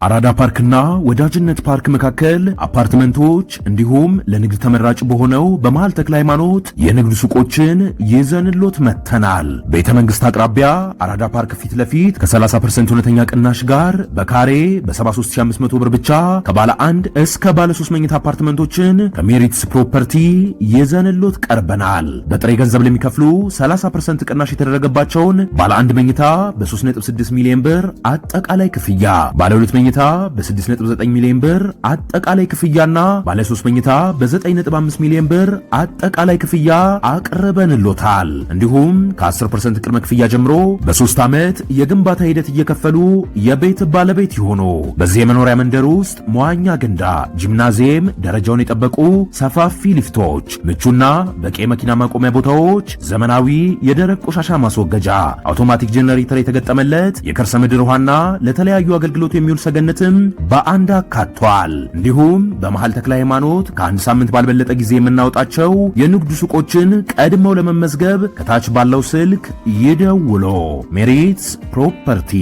[SPEAKER 1] አራዳ ፓርክና ወዳጅነት ፓርክ መካከል አፓርትመንቶች እንዲሁም ለንግድ ተመራጭ በሆነው በመሃል ተክለ ሃይማኖት የንግድ ሱቆችን ይዘንሎት መተናል። ቤተ መንግስት አቅራቢያ አራዳ ፓርክ ፊት ለፊት ከ30% እውነተኛ ቅናሽ ጋር በካሬ በ73500 ብር ብቻ ከባለ 1 እስከ ባለ 3 መኝታ አፓርትመንቶችን ከሜሪትስ ፕሮፐርቲ ይዘንሎት ቀርበናል። በጥሬ ገንዘብ ለሚከፍሉ 30% ቅናሽ የተደረገባቸውን ባለ 1 መኝታ በ3.6 ሚሊዮን ብር አጠቃላይ ክፍያ፣ ባለ 2 መኝታ በ6.9 ሚሊዮን ብር አጠቃላይ ክፍያና ባለ 3 መኝታ በ9.5 ሚሊዮን ብር አጠቃላይ ክፍያ አቅርበንሎታል። እንዲሁም ከ10% ቅድመ ክፍያ ጀምሮ በ3 ዓመት የግንባታ ሂደት እየከፈሉ የቤት ባለቤት ይሆኑ። በዚህ የመኖሪያ መንደር ውስጥ መዋኛ ገንዳ፣ ጂምናዚየም፣ ደረጃውን የጠበቁ ሰፋፊ ሊፍቶች፣ ምቹና በቂ መኪና ማቆሚያ ቦታዎች፣ ዘመናዊ የደረቅ ቆሻሻ ማስወገጃ፣ አውቶማቲክ ጄኔሬተር የተገጠመለት የከርሰ ምድር ውሃና ለተለያዩ አገልግሎት የሚውል ሰገነትም በአንድ አካቷል። እንዲሁም በመሃል ተክለ ሃይማኖት ከአንድ ሳምንት ባልበለጠ ጊዜ የምናወጣቸው የንግድ ሱቆችን ቀድመው ለመመዝገብ ከታች ባለው ስልክ ይደውሎ። ሜሪትስ ፕሮፐርቲ